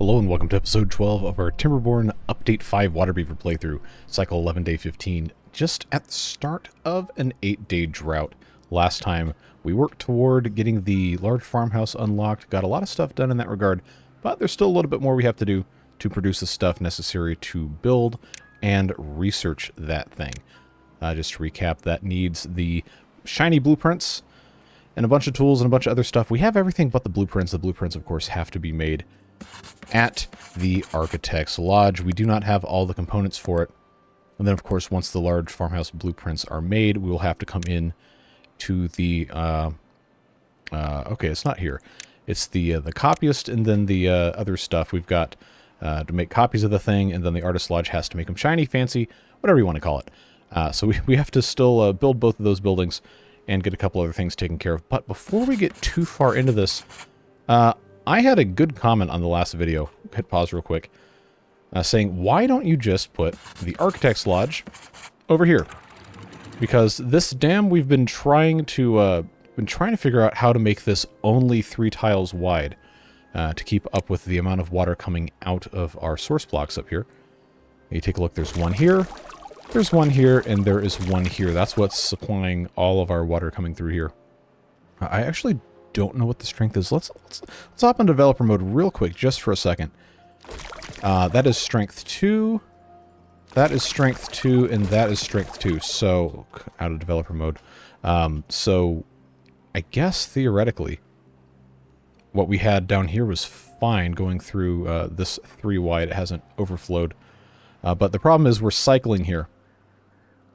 Hello and welcome to episode 12 of our Timberborn Update 5 Waterbeaver playthrough, cycle 11 day 15, just at the start of an 8-day drought. Last time we worked toward getting the large farmhouse unlocked, got a lot of stuff done in that regard, but there's still a little bit more we have to do to produce the stuff necessary to build and research that thing. Just to recap, that needs the shiny blueprints and a bunch of tools and a bunch of other stuff. We have everything but the blueprints. The blueprints, of course, have to be made at the Architect's Lodge. We do not have all the components for it. And then, of course, once the large farmhouse blueprints are made, we will have to come in to the... okay, it's not here. It's the copyist and then the other stuff. We've got to make copies of the thing, and then the Artist's Lodge has to make them shiny, fancy, whatever you want to call it. So we have to still build both of those buildings and get a couple other things taken care of. But before we get too far into this, I had a good comment on the last video, hit pause real quick, saying, why don't you just put the Architect's Lodge over here? Because this dam, we've been trying to figure out how to make this only 3 tiles wide to keep up with the amount of water coming out of our source blocks up here. You take a look, there's one here, there's one here, and there is one here. That's what's supplying all of our water coming through here. I actually don't know what the strength is. Let's hop on developer mode real quick, just for a second. That is strength 2. That is strength 2, and that is strength 2. So, out of developer mode. So, I guess theoretically, what we had down here was fine going through this 3 wide. It hasn't overflowed. But the problem is we're cycling here.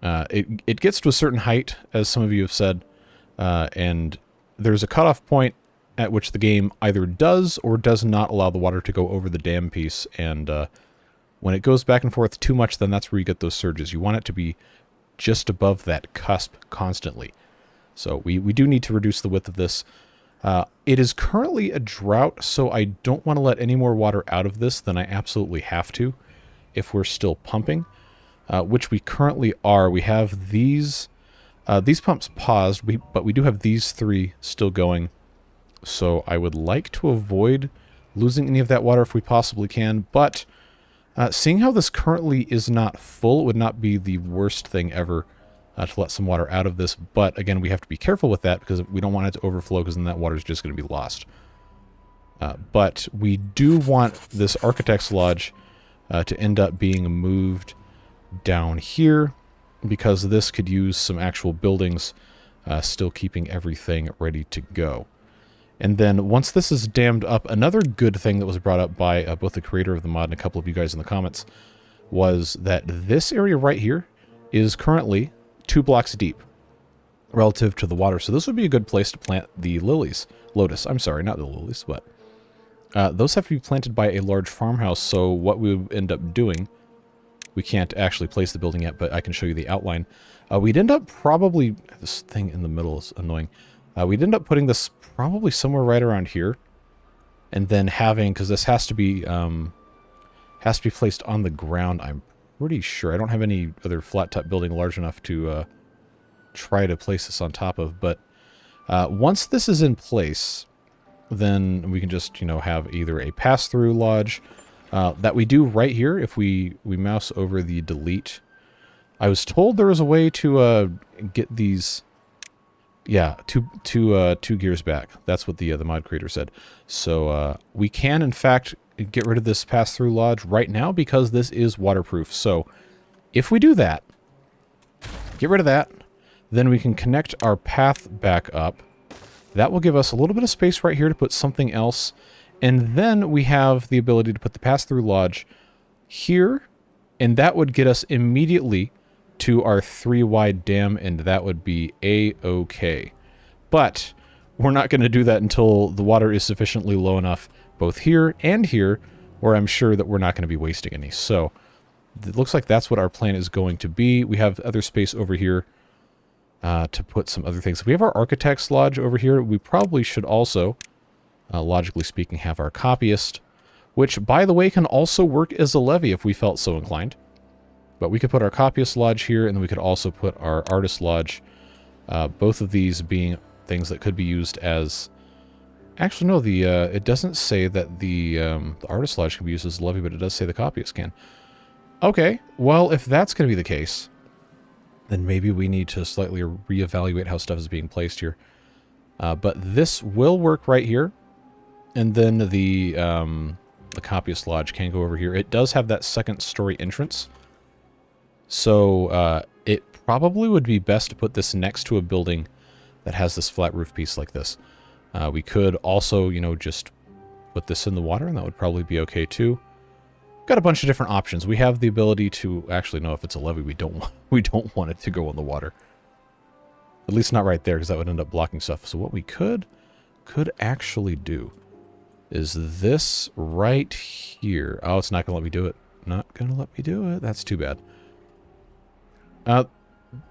It gets to a certain height, as some of you have said, and there's a cutoff point at which the game either does or does not allow the water to go over the dam piece, and when it goes back and forth too much, then that's where you get those surges. You want it to be just above that cusp constantly. So we do need to reduce the width of this. It is currently a drought, so I don't want to let any more water out of this than I absolutely have to if we're still pumping, which we currently are. We have these pumps paused, but we do have these 3 still going. So I would like to avoid losing any of that water if we possibly can. But seeing how this currently is not full, it would not be the worst thing ever to let some water out of this. But again, we have to be careful with that because we don't want it to overflow, because then that water is just going to be lost. But we do want this Architect's Lodge to end up being moved down here, because this could use some actual buildings, still keeping everything ready to go. And then once this is dammed up, another good thing that was brought up by both the creator of the mod and a couple of you guys in the comments was that this area right here is currently 2 blocks deep relative to the water. So this would be a good place to plant the lotus. I'm sorry, not the lilies, but those have to be planted by a large farmhouse. So what we would end up doing, we can't actually place the building yet, but I can show you the outline. We'd end up probably... This thing in the middle is annoying. We'd end up putting this probably somewhere right around here. And then having... Because this has to be placed on the ground, I'm pretty sure. I don't have any other flat-top building large enough to try to place this on top of. But once this is in place, then we can just, have either a pass-through lodge... that we do right here if we mouse over the delete. I was told there was a way to get these, two gears back. That's what the mod creator said. So we can in fact get rid of this pass-through lodge right now because this is waterproof. So if we do that, get rid of that, then we can connect our path back up. That will give us a little bit of space right here to put something else. And then we have the ability to put the pass-through lodge here, and that would get us immediately to our 3 wide dam, and that would be A-okay. But we're not going to do that until the water is sufficiently low enough, both here and here, where I'm sure that we're not going to be wasting any. So it looks like that's what our plan is going to be. We have other space over here to put some other things. We have our Architect's Lodge over here. We probably should also... logically speaking, have our copyist, which, by the way, can also work as a levee if we felt so inclined. But we could put our copyist lodge here, and then we could also put our artist lodge, both of these being things that could be used as Actually, no, it doesn't say that the artist lodge can be used as a levy, but it does say the copyist can. Okay, well, if that's going to be the case, then maybe we need to slightly reevaluate how stuff is being placed here. But this will work right here, and then the copyist lodge can go over here. It does have that second story entrance, so it probably would be best to put this next to a building that has this flat roof piece like this. We could also, you know, just put this in the water, and that would probably be okay too. Got a bunch of different options. We have the ability to actually know if it's a levee. We don't want it to go in the water. At least not right there, because that would end up blocking stuff. So what we could actually do is this right here. Oh, it's not going to let me do it. Not going to let me do it. That's too bad.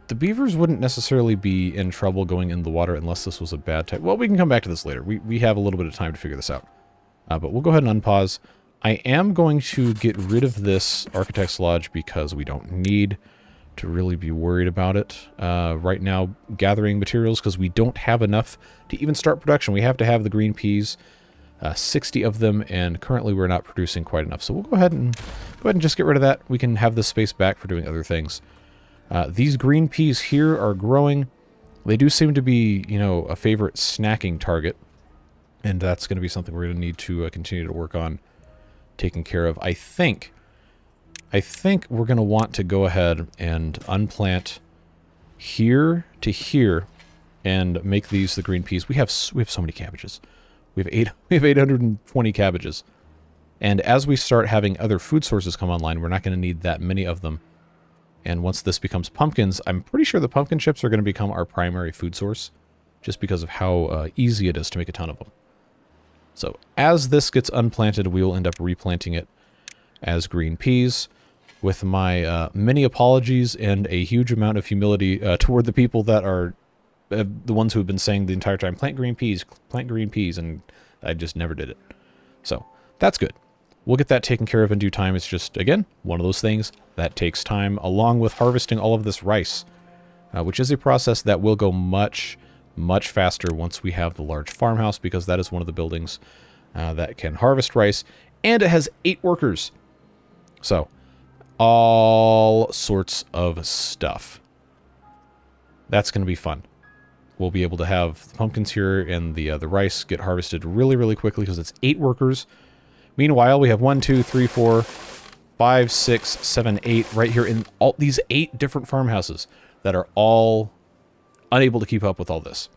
The beavers wouldn't necessarily be in trouble going in the water unless this was a bad type. Well, we can come back to this later. We have a little bit of time to figure this out. But we'll go ahead and unpause. I am going to get rid of this Architect's Lodge because we don't need to really be worried about it right now, gathering materials, because we don't have enough to even start production. We have to have the green peas, 60 of them, and currently we're not producing quite enough. So we'll go ahead and just get rid of that. We can have this space back for doing other things. These green peas here are growing. They do seem to be, you know, a favorite snacking target, and that's going to be something we're going to need to continue to work on taking care of. I think we're going to want to go ahead and unplant here to here and make these the green peas. We have so many cabbages. We have 820 cabbages. And as we start having other food sources come online, we're not going to need that many of them. And once this becomes pumpkins, I'm pretty sure the pumpkin chips are going to become our primary food source, just because of how easy it is to make a ton of them. So as this gets unplanted, we will end up replanting it as green peas. With my many apologies and a huge amount of humility toward the people that are the ones who have been saying the entire time, plant green peas, and I just never did it. So that's good. We'll get that taken care of in due time. It's just, again, one of those things that takes time, along with harvesting all of this rice, which is a process that will go much, much faster once we have the large farmhouse, because that is one of the buildings that can harvest rice, and it has 8 workers. So, all sorts of stuff. That's going to be fun. We'll be able to have the pumpkins here and the rice get harvested really, really quickly because it's 8 workers. Meanwhile, we have 1, 2, 3, 4, 5, 6, 7, 8 right here in all these 8 different farmhouses that are all unable to keep up with all this.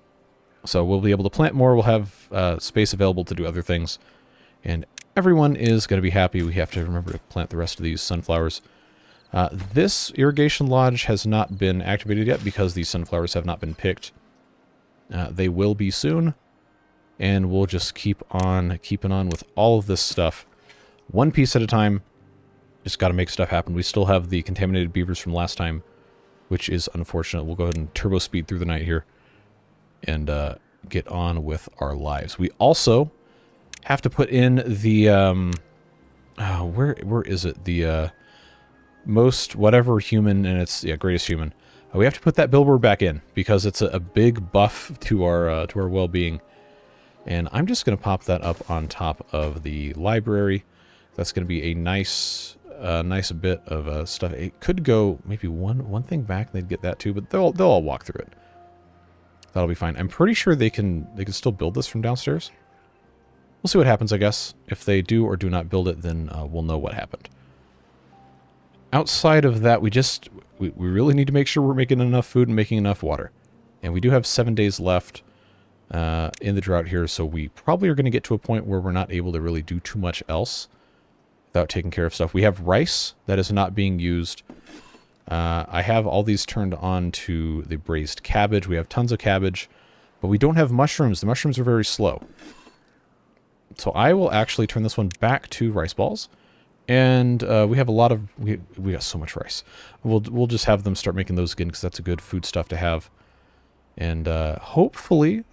So we'll be able to plant more. We'll have space available to do other things. And everyone is going to be happy. We have to remember to plant the rest of these sunflowers. This irrigation lodge has not been activated yet because these sunflowers have not been picked. They will be soon. And we'll just keep on keeping on with all of this stuff. One piece at a time. Just got to make stuff happen. We still have the contaminated beavers from last time, which is unfortunate. We'll go ahead and turbo speed through the night here and get on with our lives. We also have to put in the where is it? The most whatever human, and it's greatest human. We have to put that billboard back in because it's a big buff to our well-being. And I'm just going to pop that up on top of the library. That's going to be a nice bit of stuff. It could go maybe one thing back. They'd get that too, but they'll all walk through it. That'll be fine. I'm pretty sure they can still build this from downstairs. We'll see what happens, I guess. If they do or do not build it, then we'll know what happened. Outside of that, we really need to make sure we're making enough food and making enough water. And we do have 7 days left in the drought here, so we probably are going to get to a point where we're not able to really do too much else without taking care of stuff. We have rice that is not being used. I have all these turned on to the braised cabbage. We have tons of cabbage, but we don't have mushrooms. The mushrooms are very slow. So I will actually turn this one back to rice balls. And we have a lot of... We got so much rice. We'll just have them start making those again because that's a good food stuff to have. And hopefully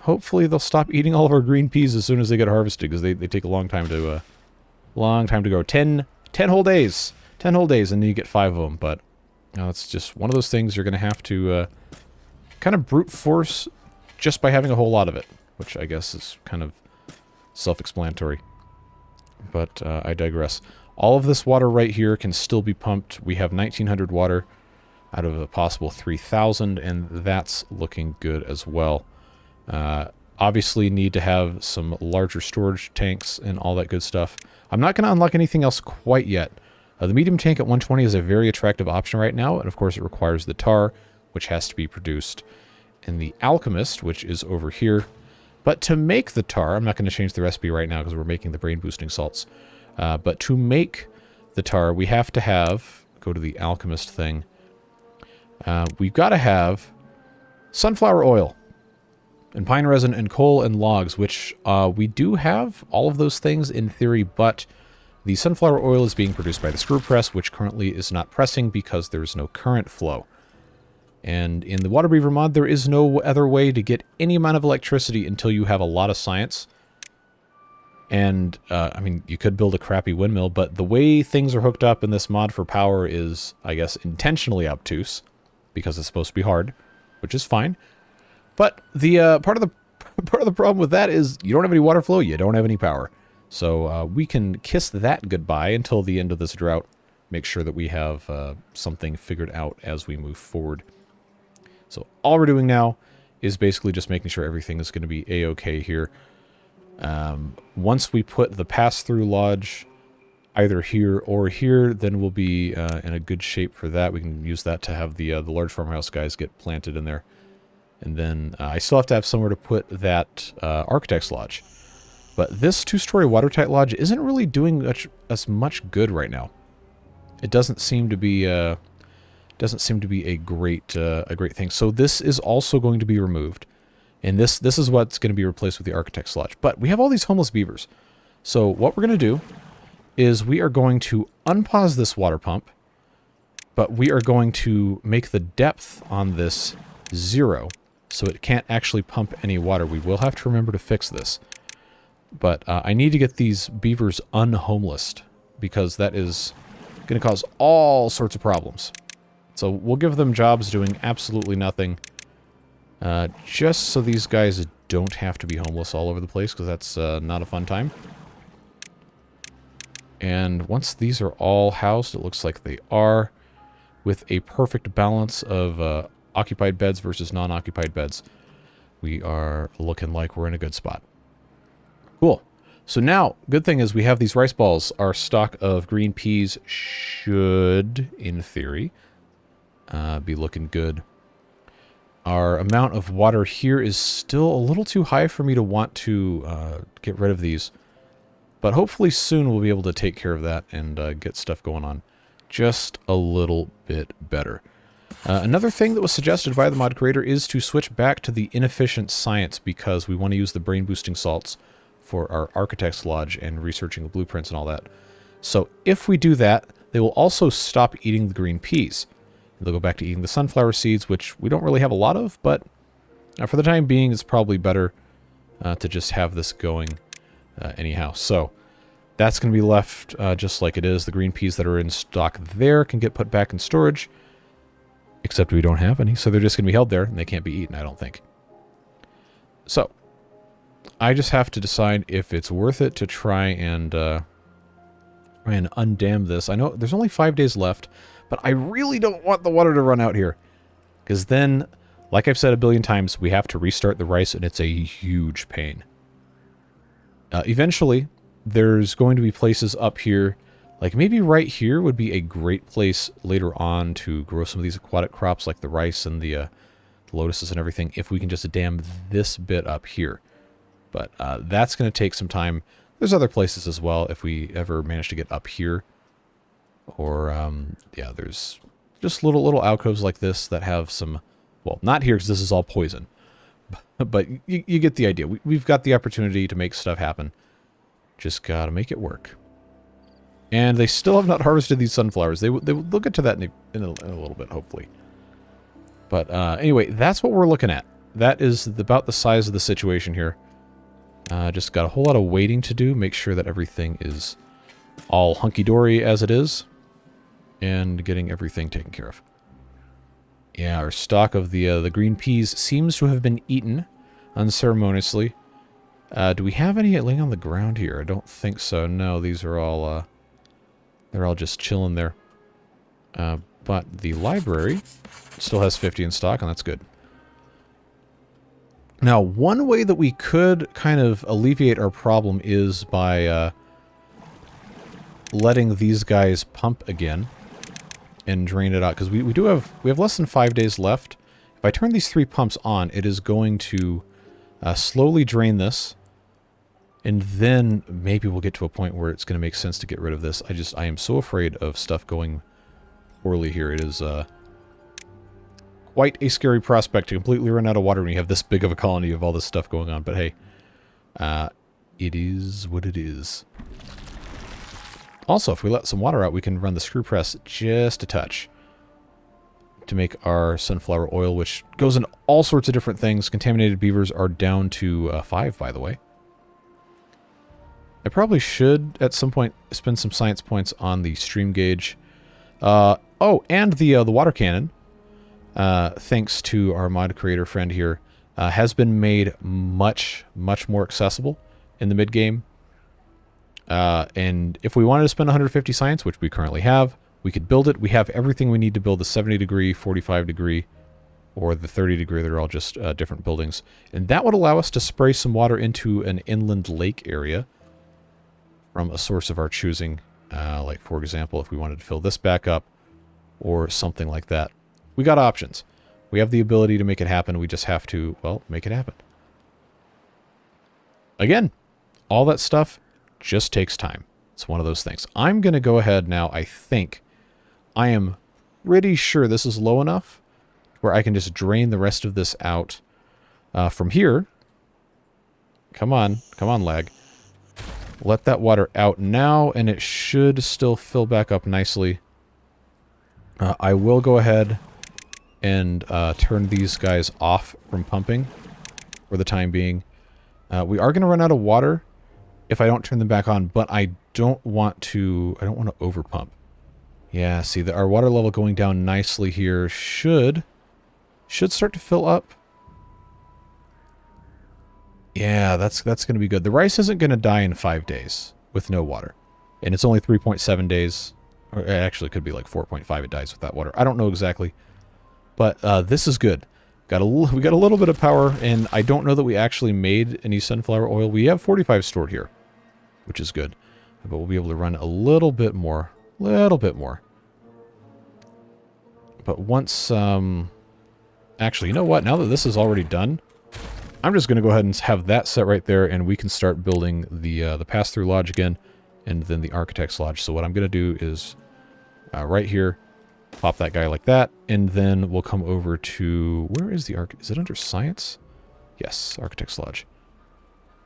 they'll stop eating all of our green peas as soon as they get harvested, because they take a long time to grow. 10 whole days. 10 whole days, and then you get 5 of them. But it's just one of those things you're going to have to kind of brute force just by having a whole lot of it, which I guess is kind of self-explanatory. But I digress. All of this water right here can still be pumped. We have 1,900 water out of a possible 3,000, and that's looking good as well. Obviously need to have some larger storage tanks and all that good stuff. I'm not going to unlock anything else quite yet. The medium tank at 120 is a very attractive option right now, and of course it requires the tar, which has to be produced in the Alchemist, which is over here. But to make the tar, I'm not going to change the recipe right now because we're making the brain boosting salts. But to make the tar, we have to have, go to the Alchemist thing, we've got to have sunflower oil and pine resin and coal and logs, which we do have all of those things in theory, but the sunflower oil is being produced by the screw press, which currently is not pressing because there is no current flow. And in the Waterbeaver mod, there is no other way to get any amount of electricity until you have a lot of science. And, I mean, you could build a crappy windmill, but the way things are hooked up in this mod for power is, I guess, intentionally obtuse, because it's supposed to be hard, which is fine. But the part of the problem with that is you don't have any water flow, you don't have any power. So we can kiss that goodbye until the end of this drought. Make sure that we have something figured out as we move forward. So all we're doing now is basically just making sure everything is going to be a-okay here. Once we put the pass-through lodge either here or here, then we'll be in a good shape for that. We can use that to have the large farmhouse guys get planted in there. And then I still have to have somewhere to put that architect's lodge. But this two-story watertight lodge isn't really doing as much good right now. It doesn't seem to be a great thing. So this is also going to be removed. And this is what's going to be replaced with the architect's lodge. But we have all these homeless beavers. So what we're going to do is we are going to unpause this water pump, but we are going to make the depth on this 0, so it can't actually pump any water. We will have to remember to fix this. But I need to get these beavers unhomelessed, because that is going to cause all sorts of problems. So we'll give them jobs doing absolutely nothing, just so these guys don't have to be homeless all over the place, because that's not a fun time. And once these are all housed, it looks like they are, with a perfect balance of occupied beds versus non-occupied beds, we are looking like we're in a good spot. Cool. So now, good thing is we have these rice balls. Our stock of green peas should, in theory, be looking good. Our amount of water here is still a little too high for me to want to get rid of these. But hopefully soon we'll be able to take care of that and get stuff going on just a little bit better. Another thing that was suggested by the mod creator is to switch back to the inefficient science, because we want to use the brain boosting salts for our architect's lodge and researching the blueprints and all that. So if we do that, they will also stop eating the green peas. They'll go back to eating the sunflower seeds, which we don't really have a lot of, but for the time being, it's probably better to just have this going anyhow. So that's going to be left just like it is. The green peas that are in stock there can get put back in storage, except we don't have any, so they're just going to be held there, and they can't be eaten, I don't think. So I just have to decide if it's worth it to try and undam this. I know there's only 5 days left, but I really don't want the water to run out here, because then, like I've said a billion times, we have to restart the rice, and it's a huge pain. Eventually, there's going to be places up here, like maybe right here would be a great place later on to grow some of these aquatic crops, like the rice and the lotuses and everything, if we can just dam this bit up here. But that's going to take some time. There's other places as well, if we ever manage to get up here. Or, yeah, there's just little alcoves like this that have some, well, not here because this is all poison. But you get the idea. We've got the opportunity to make stuff happen. Just gotta make it work. And they still have not harvested these sunflowers. They'll get to that in a little bit, hopefully. But anyway, that's what we're looking at. That is about the size of the situation here. Just got a whole lot of waiting to do. Make sure that everything is all hunky-dory as it is. And getting everything taken care of. Yeah, our stock of the green peas seems to have been eaten unceremoniously. Do we have any laying on the ground here? I don't think so. No, these are all, they're all just chilling there. But the library still has 50 in stock, and that's good. Now, one way that we could kind of alleviate our problem is by letting these guys pump again and drain it out, because we have less than 5 days left. If I turn these 3 pumps on, it is going to slowly drain this, and then maybe we'll get to a point where it's going to make sense to get rid of this. I am so afraid of stuff going poorly here. It is quite a scary prospect to completely run out of water when you have this big of a colony of all this stuff going on. But hey, it is what it is. Also, if we let some water out, we can run the screw press just a touch to make our sunflower oil, which goes in all sorts of different things. Contaminated beavers are down to 5, by the way. I probably should, at some point, spend some science points on the stream gauge. Oh, and the water cannon, thanks to our mod creator friend here, has been made much, much more accessible in the mid-game. And if we wanted to spend 150 science, which we currently have, we could build it. We have everything we need to build the 70 degree, 45 degree, or the 30 degree. They're all just different buildings. And that would allow us to spray some water into an inland lake area from a source of our choosing. Like, for example, if we wanted to fill this back up or something like that. We got options. We have the ability to make it happen. We just have to, well, make it happen. Again, all that stuff just takes time. It's one of those things. I'm going to go ahead now. I am pretty sure this is low enough where I can just drain the rest of this out from here. Come on, lag. Let that water out now, and it should still fill back up nicely. I will go ahead and turn these guys off from pumping for the time being. We are going to run out of water if I don't turn them back on, but I don't want to over pump. Yeah, see, our water level going down nicely here should start to fill up. Yeah, that's going to be good. The rice isn't going to die in 5 days with no water. And it's only 3.7 days. Or it actually could be like 4.5 it dies without water. I don't know exactly. But this is good. We got a little bit of power, and I don't know that we actually made any sunflower oil. We have 45 stored here, which is good. But we'll be able to run a little bit more. But once... Actually, you know what? Now that this is already done, I'm just going to go ahead and have that set right there, and we can start building the pass-through lodge again, and then the architect's lodge. So what I'm going to do is right here, pop that guy like that, and then we'll come over to... Where is the is it under science? Yes, architect's lodge.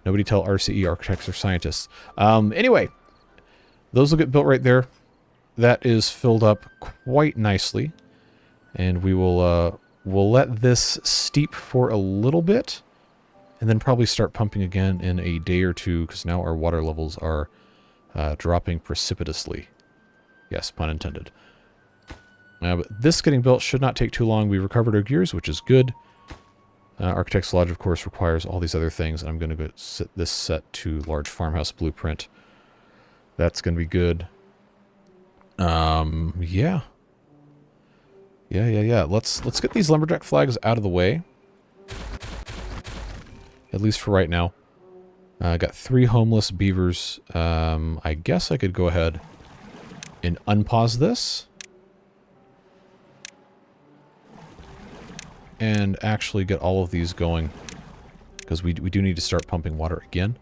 Nobody tell RCE architects or scientists. Anyway, those will get built right there. That is filled up quite nicely, and we will we'll let this steep for a little bit, and then probably start pumping again in a day or two, because now our water levels are dropping precipitously. Yes, pun intended. But this getting built should not take too long. We recovered our gears, which is good. Architect's Lodge, of course, requires all these other things. I'm going to go set this set to large farmhouse blueprint. That's going to be good. Yeah. Let's get these lumberjack flags out of the way. At least for right now. I got 3 homeless beavers. I guess I could go ahead and unpause this. And actually get all of these going. Because we do need to start pumping water again.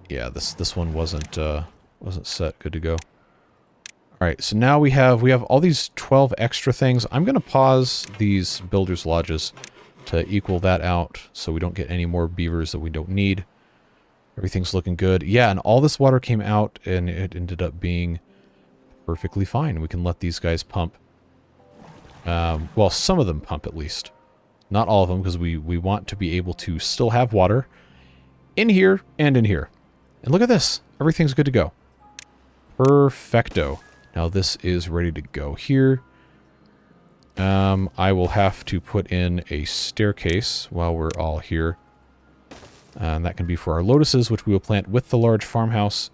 Yeah, this one wasn't set. Good to go. Alright, so now we have all these 12 extra things. I'm going to pause these builders' lodges to equal that out so we don't get any more beavers that we don't need. Everything's looking good. Yeah, and all this water came out and it ended up being perfectly fine. We can let these guys pump. Well, some of them pump at least. Not all of them, because we want to be able to still have water in here and in here. And look at this. Everything's good to go. Perfecto. Now this is ready to go here. I will have to put in a staircase while we're all here. And that can be for our lotuses, which we will plant with the large farmhouse,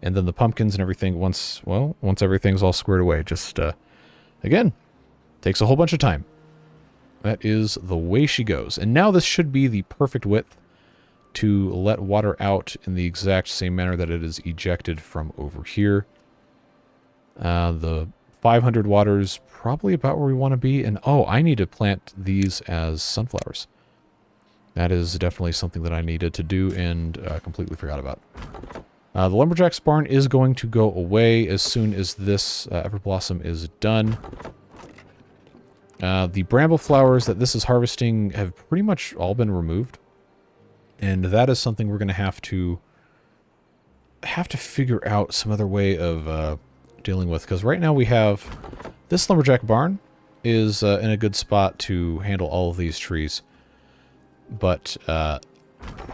and then the pumpkins and everything once everything's all squared away. Just, again, takes a whole bunch of time. That is the way she goes. And now this should be the perfect width to let water out in the exact same manner that it is ejected from over here. The 500 waters probably about where we want to be. And, oh, I need to plant these as sunflowers. That is definitely something that I needed to do and completely forgot about. The lumberjack's barn is going to go away as soon as this everblossom is done. The bramble flowers that this is harvesting have pretty much all been removed. And that is something we're going to have to figure out some other way of dealing with. Because right now we have this lumberjack barn is in a good spot to handle all of these trees. But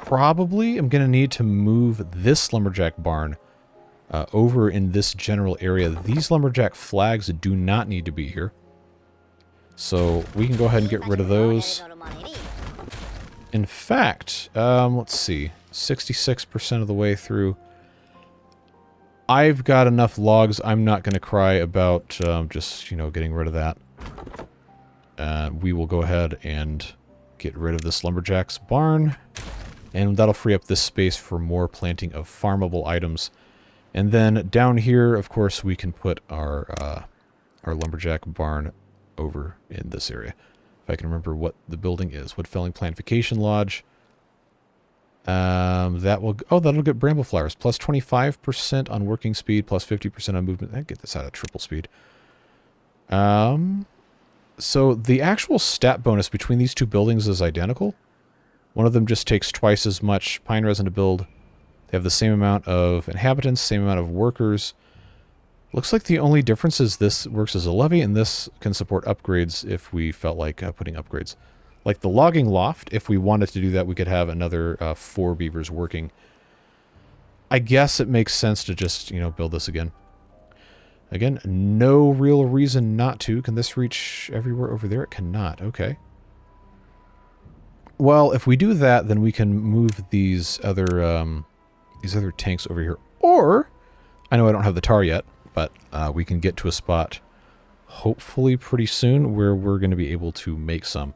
probably I'm going to need to move this lumberjack barn over in this general area. These lumberjack flags do not need to be here. So we can go ahead and get rid of those. In fact, let's see, 66% of the way through. I've got enough logs. I'm not going to cry about just, getting rid of that. We will go ahead and get rid of this lumberjack's barn, and that'll free up this space for more planting of farmable items. And then down here, of course, we can put our lumberjack barn over in this area. If I can remember what the building is. Wood Felling Planification Lodge. That'll get bramble flowers. Plus 25% on working speed, plus 50% on movement. I'd get this out of triple speed. So the actual stat bonus between these two buildings is identical. One of them just takes twice as much pine resin to build. They have the same amount of inhabitants, same amount of workers. Looks like the only difference is this works as a levee, and this can support upgrades if we felt like putting upgrades. Like the logging loft, if we wanted to do that, we could have another 4 beavers working. I guess it makes sense to just, build this again. Again, no real reason not to. Can this reach everywhere over there? It cannot. Okay. Well, if we do that, then we can move these other tanks over here. Or, I know I don't have the tar yet, but we can get to a spot, hopefully pretty soon, where we're going to be able to make some.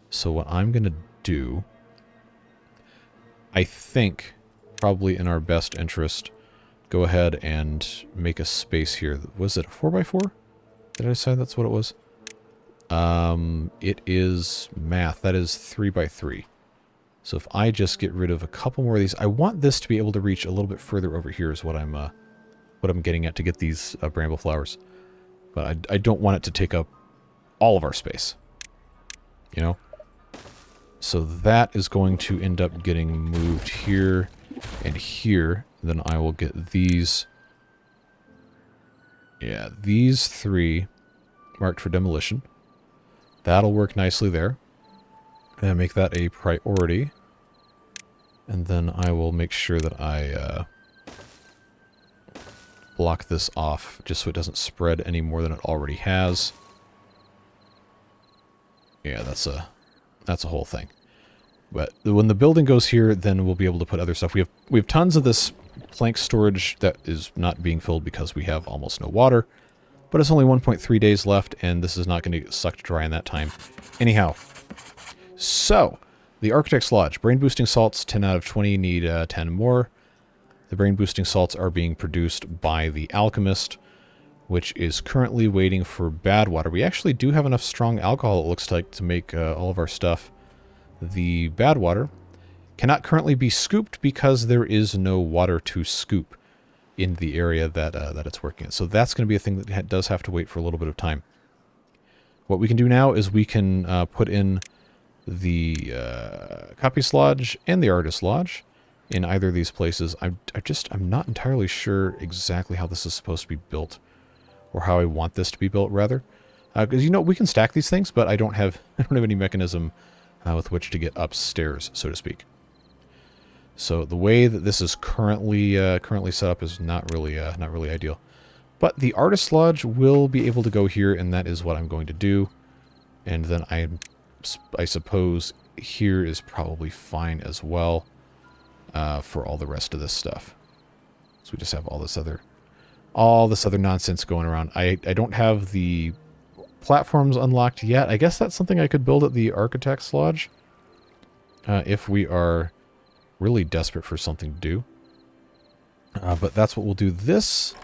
So what I'm going to do, I think, probably in our best interest, go ahead and make a space here. Was it a 4x4? Did I decide that's what it was? It is math. That is 3x3. So if I just get rid of a couple more of these, I want this to be able to reach a little bit further over here is what I'm getting at to get these bramble flowers. But I don't want it to take up all of our space. So that is going to end up getting moved here and here. Then I will get these. Yeah, these 3 marked for demolition. That'll work nicely there. And make that a priority. And then I will make sure that I block this off just so it doesn't spread any more than it already has. Yeah, that's a whole thing. But when the building goes here, then we'll be able to put other stuff. We have tons of this plank storage that is not being filled because we have almost no water. But it's only 1.3 days left, and this is not going to get sucked dry in that time. Anyhow, so the Architect's Lodge. Brain boosting salts, 10 out of 20, need 10 more. The brain boosting salts are being produced by the Alchemist, which is currently waiting for bad water. We actually do have enough strong alcohol, it looks like, to make all of our stuff. The bad water cannot currently be scooped because there is no water to scoop in the area that it's working in. So that's going to be a thing that does have to wait for a little bit of time. What we can do now is we can put in the Copyist Lodge and the Artist Lodge in either of these places. I'm not entirely sure exactly how this is supposed to be built, or how I want this to be built, rather. Because, we can stack these things, but I don't have any mechanism with which to get upstairs, so to speak. So the way that this is currently set up is not really ideal. But the Artist Lodge will be able to go here, and that is what I'm going to do. And then I suppose here is probably fine as well for all the rest of this stuff. So we just have all this other nonsense going around. I don't have the platforms unlocked yet. I guess that's something I could build at the Architect's Lodge if we are really desperate for something to do. But that's what we'll do. This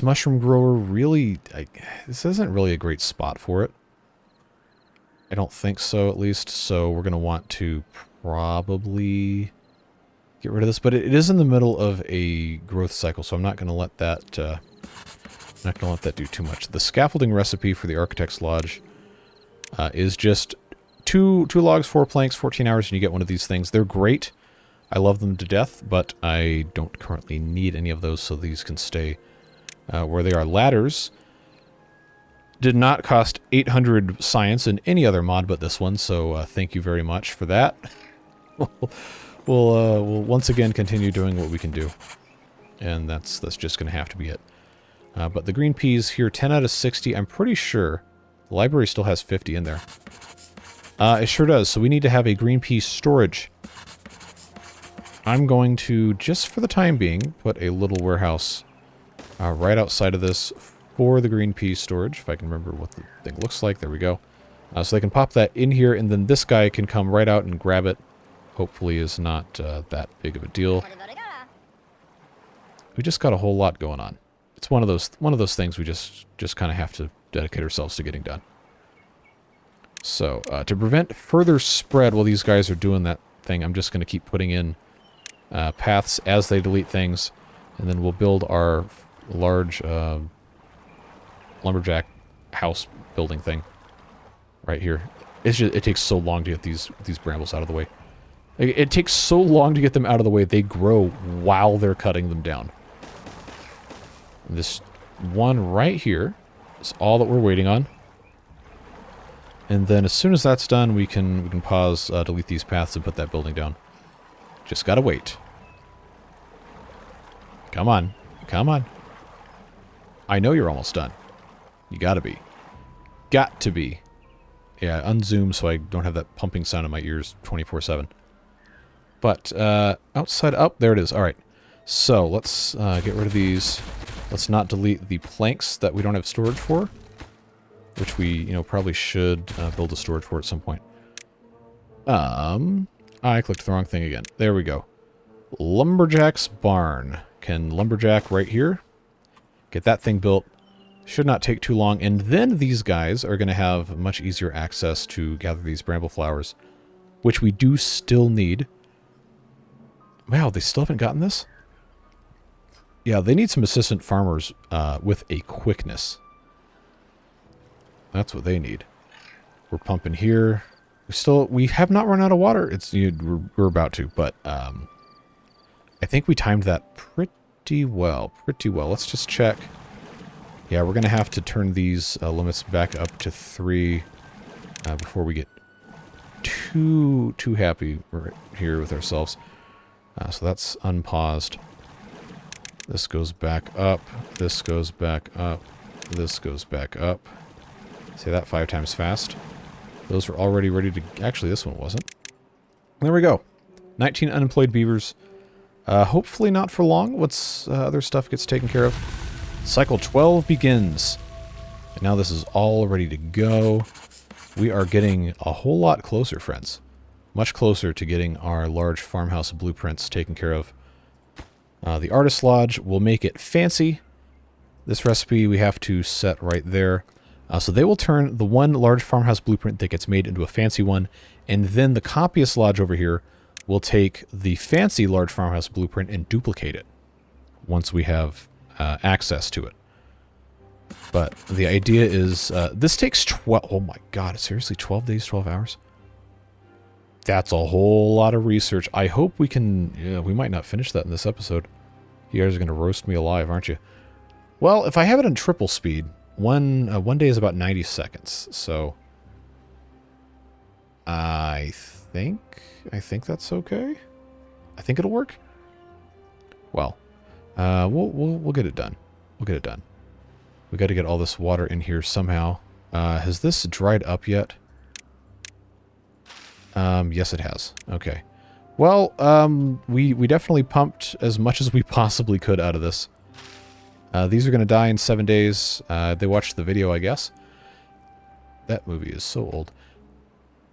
mushroom grower really, this isn't really a great spot for it. I don't think so, at least. So we're going to want to probably get rid of this. But it is in the middle of a growth cycle, so I'm not going to let that do too much. The scaffolding recipe for the Architect's Lodge is just two logs, 4 planks, 14 hours, and you get one of these things. They're great. I love them to death, but I don't currently need any of those, so these can stay where they are. Ladders did not cost 800 science in any other mod but this one, so thank you very much for that. We'll once again continue doing what we can do, and that's just going to have to be it. But the green peas here, 10 out of 60. I'm pretty sure the library still has 50 in there. It sure does, so we need to have a green pea storage. I'm going to, just for the time being, put a little warehouse right outside of this for the green pea storage, if I can remember what the thing looks like. There we go. So they can pop that in here, and then this guy can come right out and grab it. Hopefully is not that big of a deal. We just got a whole lot going on. It's one of those things we just kind of have to dedicate ourselves to getting done. So, to prevent further spread while these guys are doing that thing, I'm just going to keep putting in paths as they delete things, and then we'll build our large lumberjack house building thing right here. It takes so long to get these brambles out of the way. It takes so long to get them out of the way. They grow while they're cutting them down. And this one right here is all that we're waiting on. And then as soon as that's done, we can pause, delete these paths, and put that building down. Just gotta wait. Come on. Come on. I know you're almost done. You gotta be. Got to be. Yeah, unzoom so I don't have that pumping sound in my ears 24/7. But, outside, oh, there it is. Alright. So, let's get rid of these. Let's not delete the planks that we don't have storage for. Which we, probably should build a storage for at some point. I clicked the wrong thing again. There we go. Lumberjack's barn. Can lumberjack right here. Get that thing built. Should not take too long. And then these guys are going to have much easier access to gather these bramble flowers. Which we do still need. Wow, they still haven't gotten this? Yeah, they need some assistant farmers with a quickness. That's what they need. We're pumping here. We have not run out of water. We're about to, but I think we timed that pretty well. Let's just check. Yeah, we're gonna have to turn these limits back up to 3 before we get too happy right here with ourselves. So that's unpaused. This goes back up. This goes back up. This goes back up. Say that 5 times fast. Those were already ready to... Actually, this one wasn't. There we go. 19 unemployed beavers. Hopefully not for long. What's other stuff gets taken care of. Cycle 12 begins. And now this is all ready to go. We are getting a whole lot closer, friends. Much closer to getting our large farmhouse blueprints taken care of. The Artist Lodge will make it fancy. This recipe we have to set right there. So they will turn the one large farmhouse blueprint that gets made into a fancy one, and then the Copyist Lodge over here will take the fancy large farmhouse blueprint and duplicate it once we have access to it. But the idea is, this takes 12... Oh my god, seriously, 12 days, 12 hours? That's a whole lot of research. I hope we can... Yeah, we might not finish that in this episode. You guys are going to roast me alive, aren't you? Well, if I have it in triple speed... One day is about 90 seconds, so I think that's okay. I think it'll work. Well, we'll get it done. We'll get it done. We got to get all this water in here somehow. Has this dried up yet? Yes, it has. Okay. Well, we definitely pumped as much as we possibly could out of this. These are going to die in 7 days. They watched the video, I guess. That movie is so old.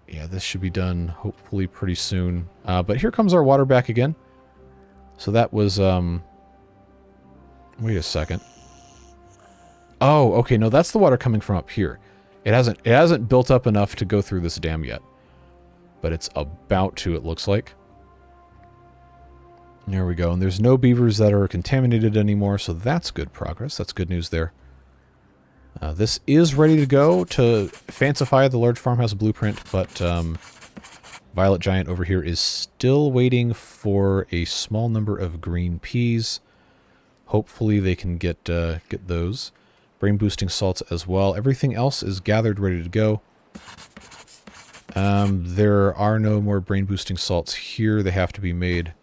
Yeah, this should be done hopefully pretty soon. But here comes our water back again. So that was, wait a second. Oh, okay, no, that's the water coming from up here. It hasn't built up enough to go through this dam yet. But it's about to, it looks like. There we go. And there's no beavers that are contaminated anymore, so that's good progress. That's good news there. This is ready to go to fancify the large farmhouse blueprint, but Violet Giant over here is still waiting for a small number of green peas. Hopefully they can get those. Brain boosting salts as well. Everything else is gathered, ready to go. There are no more brain boosting salts here. They have to be made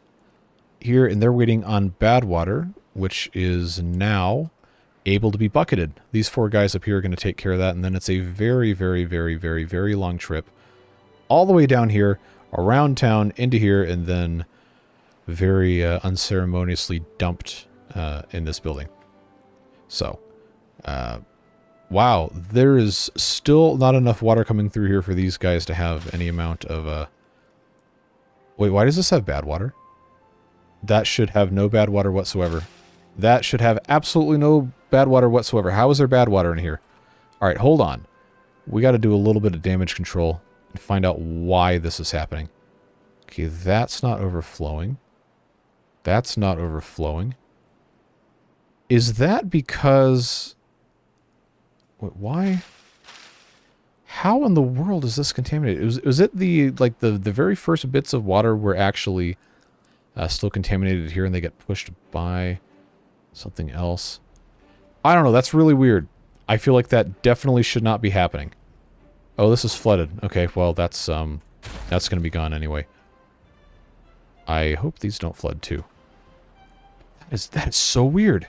here, and they're waiting on bad water, which is now able to be bucketed. These 4 guys up here are going to take care of that, and then it's a very, very, very, very, very long trip all the way down here, around town, into here, and then very unceremoniously dumped in this building. So, wow, there is still not enough water coming through here for these guys to have any amount of... Wait, why does this have bad water? That should have no bad water whatsoever. That should have absolutely no bad water whatsoever. How is there bad water in here? Alright, hold on. We got to do a little bit of damage control and find out why this is happening. Okay, that's not overflowing. That's not overflowing. Is that because... Wait, why? How in the world is this contaminated? Was it the very first bits of water were actually still contaminated here and they get pushed by something else? I don't know. That's really weird. I feel like that definitely should not be happening. Oh, this is flooded. Okay, well, that's going to be gone anyway. I hope these don't flood too. That is so weird.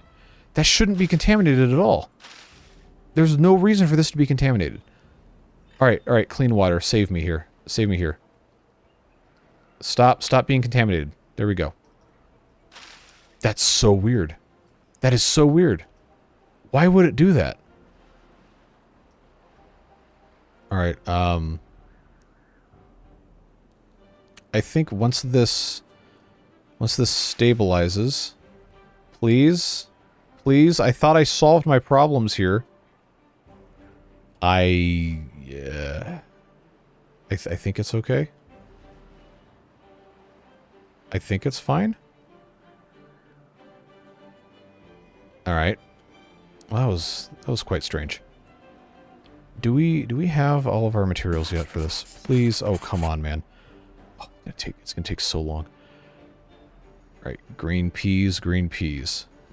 That shouldn't be contaminated at all. There's no reason for this to be contaminated. Alright, clean water. Save me here. Save me here. Stop being contaminated. There we go. That's so weird. That is so weird. Why would it do that? Alright, I think once this stabilizes, please, I thought I solved my problems here. I think it's okay. I think it's fine. Alright. Well, that was quite strange. Do we have all of our materials yet for this? Please? Oh, come on, man. Oh, it's gonna take so long. Alright, green peas.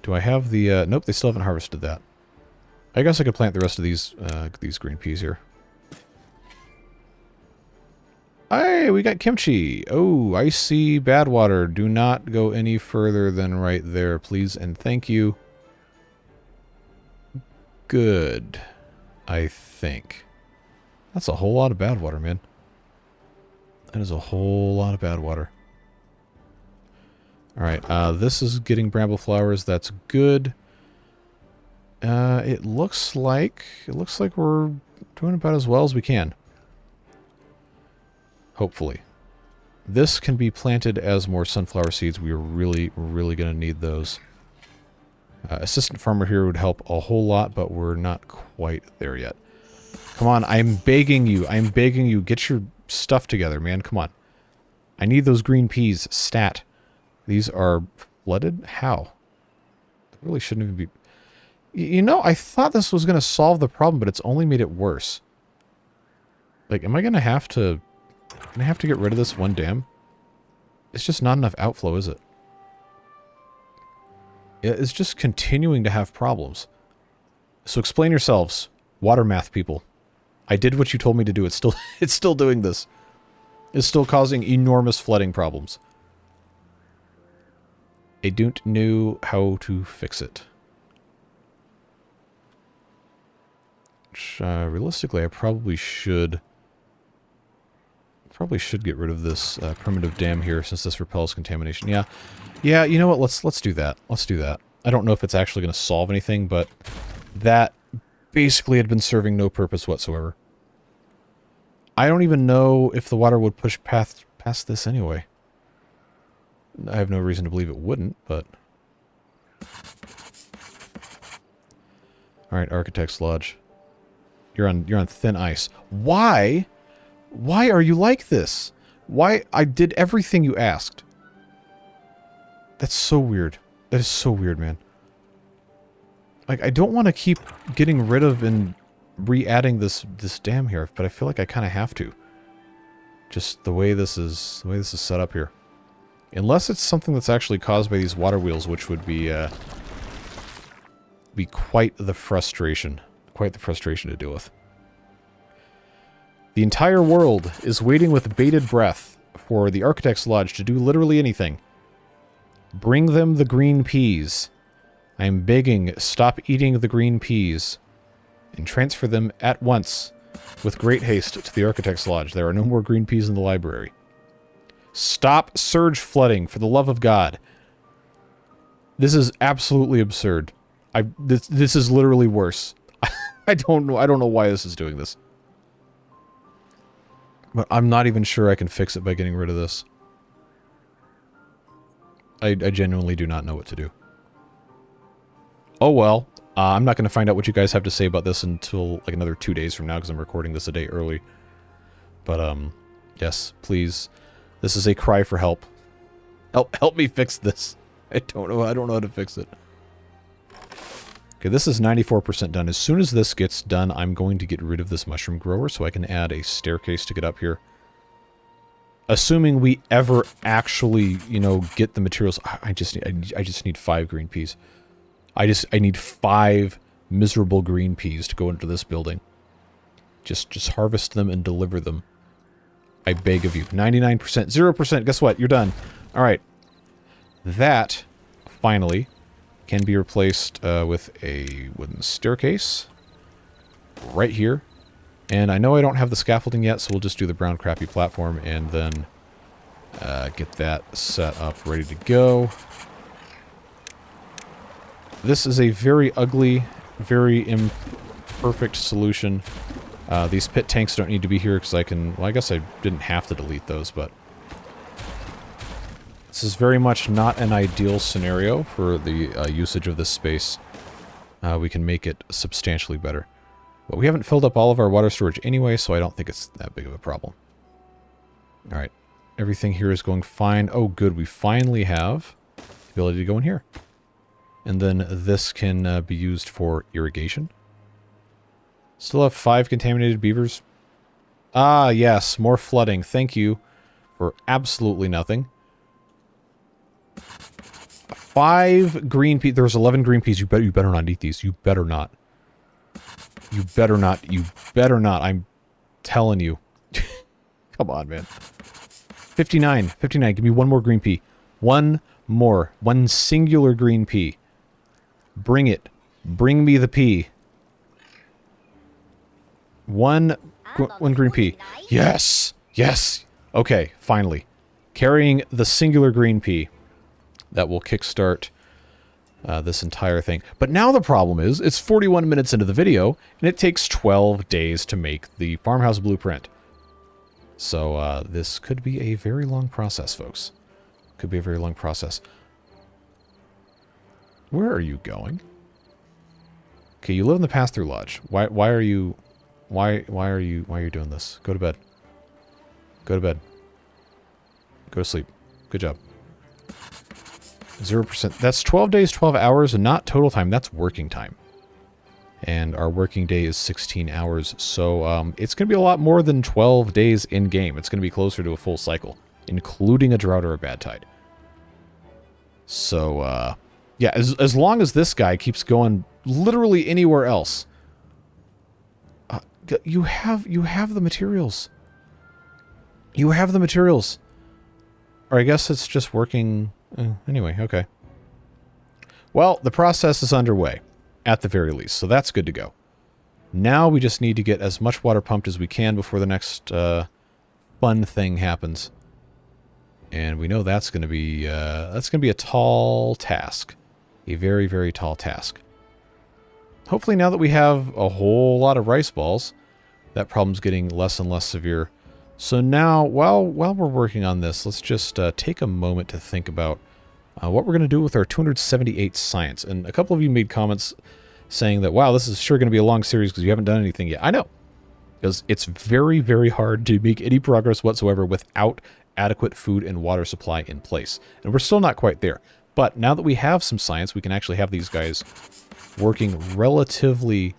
Do I have the nope, they still haven't harvested that. I guess I could plant the rest of these green peas here. Hey, we got kimchi. Oh, I see bad water. Do not go any further than right there, please and thank you. Good. I think. That's a whole lot of bad water, man. That is a whole lot of bad water. Alright, this is getting bramble flowers. That's good. It looks like we're doing about as well as we can. Hopefully. This can be planted as more sunflower seeds. We are really, really going to need those. Assistant farmer here would help a whole lot, but we're not quite there yet. Come on, I'm begging you. I'm begging you. Get your stuff together, man. Come on. I need those green peas. Stat. These are flooded? How? They really shouldn't even be... You know, I thought this was going to solve the problem, but it's only made it worse. Like, am I going to have to... get rid of this one dam? It's just not enough outflow, is it? It's just continuing to have problems. So explain yourselves, water math people. I did what you told me to do. It's still doing this. It's still causing enormous flooding problems. I don't know how to fix it. Which, realistically, I probably should Probably should get rid of this primitive dam here since this repels contamination. Yeah. Yeah, you know what? Let's do that. Let's do that. I don't know if it's actually going to solve anything, but that basically had been serving no purpose whatsoever. I don't even know if the water would push past this anyway. I have no reason to believe it wouldn't, but... Alright, Architect's Lodge. You're on thin ice. Why? Why are you like this? Why? I did everything you asked. That's so weird. That is so weird, man. Like, I don't want to keep getting rid of and re-adding this dam here, but I feel like I kind of have to. Just the way this is set up here. Unless it's something that's actually caused by these water wheels, which would be quite the frustration. Quite the frustration to deal with. The entire world is waiting with bated breath for the Architect's Lodge to do literally anything. Bring them the green peas. I am begging, stop eating the green peas. And transfer them at once, with great haste, to the Architect's Lodge. There are no more green peas in the library. Stop surge flooding, for the love of God. This is absolutely absurd. This is literally worse. I don't know why this is doing this. But I'm not even sure I can fix it by getting rid of this. I genuinely do not know what to do. Oh well. I'm not going to find out what you guys have to say about this until like another 2 days from now, because I'm recording this a day early. But, yes, please. This is a cry for help. Help me fix this. I don't know how to fix it. Okay, this is 94% done. As soon as this gets done, I'm going to get rid of this mushroom grower so I can add a staircase to get up here. Assuming we ever actually, you know, get the materials. I just need 5 green peas. I need 5 miserable green peas to go into this building. Just harvest them and deliver them. I beg of you. 99%, 0%. Guess what? You're done. All right. That, finally, can be replaced with a wooden staircase. Right here. And I know I don't have the scaffolding yet, so we'll just do the brown crappy platform and then get that set up, ready to go. This is a very ugly, very imperfect solution. These pit tanks don't need to be here because I can... Well, I guess I didn't have to delete those, but... This is very much not an ideal scenario for the usage of this space. We can make it substantially better. But we haven't filled up all of our water storage anyway, so I don't think it's that big of a problem. Alright. Everything here is going fine. Oh, good. We finally have the ability to go in here. And then this can be used for irrigation. Still have 5 contaminated beavers. Ah, yes. More flooding. Thank you for absolutely nothing. 5 green peas. There's 11 green peas. You better not eat these. You better not. You better not. You better not. I'm telling you. Come on, man. 59. 59. Give me 1 more green pea. 1 more. 1 singular green pea. Bring it. Bring me the pea. 1 green pea. Yes! Yes! Okay, finally. Carrying the singular green pea. That will kickstart this entire thing. But now the problem is, it's 41 minutes into the video, and it takes 12 days to make the farmhouse blueprint. So, this could be a very long process, folks. Could be a very long process. Where are you going? Okay, you live in the pass-through lodge. Why are you doing this? Go to bed. Go to bed. Go to sleep. Good job. 0%. That's 12 days, 12 hours, and not total time. That's working time. And our working day is 16 hours, so it's going to be a lot more than 12 days in-game. It's going to be closer to a full cycle, including a drought or a bad tide. So, yeah, as long as this guy keeps going literally anywhere else, you have the materials. You have the materials. Or I guess it's just working... anyway, okay. Well, the process is underway, at the very least, so that's good to go. Now we just need to get as much water pumped as we can before the next fun thing happens. And we know that's going to be a tall task. A very, very tall task. Hopefully now that we have a whole lot of rice balls, that problem's getting less and less severe. So now, while we're working on this, let's just take a moment to think about what we're going to do with our 278 science. And a couple of you made comments saying that, wow, this is sure going to be a long series because you haven't done anything yet. I know. Because it's very, very hard to make any progress whatsoever without adequate food and water supply in place. And we're still not quite there. But now that we have some science, we can actually have these guys working relatively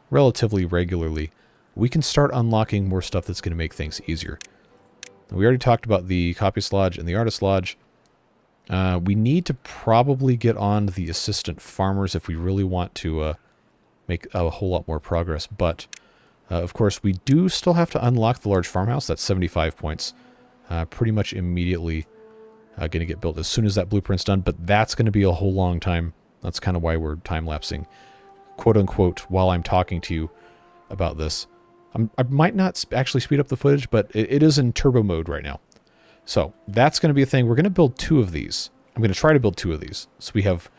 regularly. We can start unlocking more stuff that's going to make things easier. We already talked about the Copyist Lodge and the Artist Lodge. We need to probably get on the Assistant Farmers if we really want to make a whole lot more progress. But, of course, we do still have to unlock the large farmhouse. That's 75 points. Pretty much immediately going to get built as soon as that blueprint's done. But that's going to be a whole long time. That's kind of why we're time-lapsing, quote-unquote, while I'm talking to you about this. I might not actually speed up the footage, but it is in turbo mode right now. So that's going to be a thing. We're going to build 2 of these. I'm going to try to build 2 of these. So we have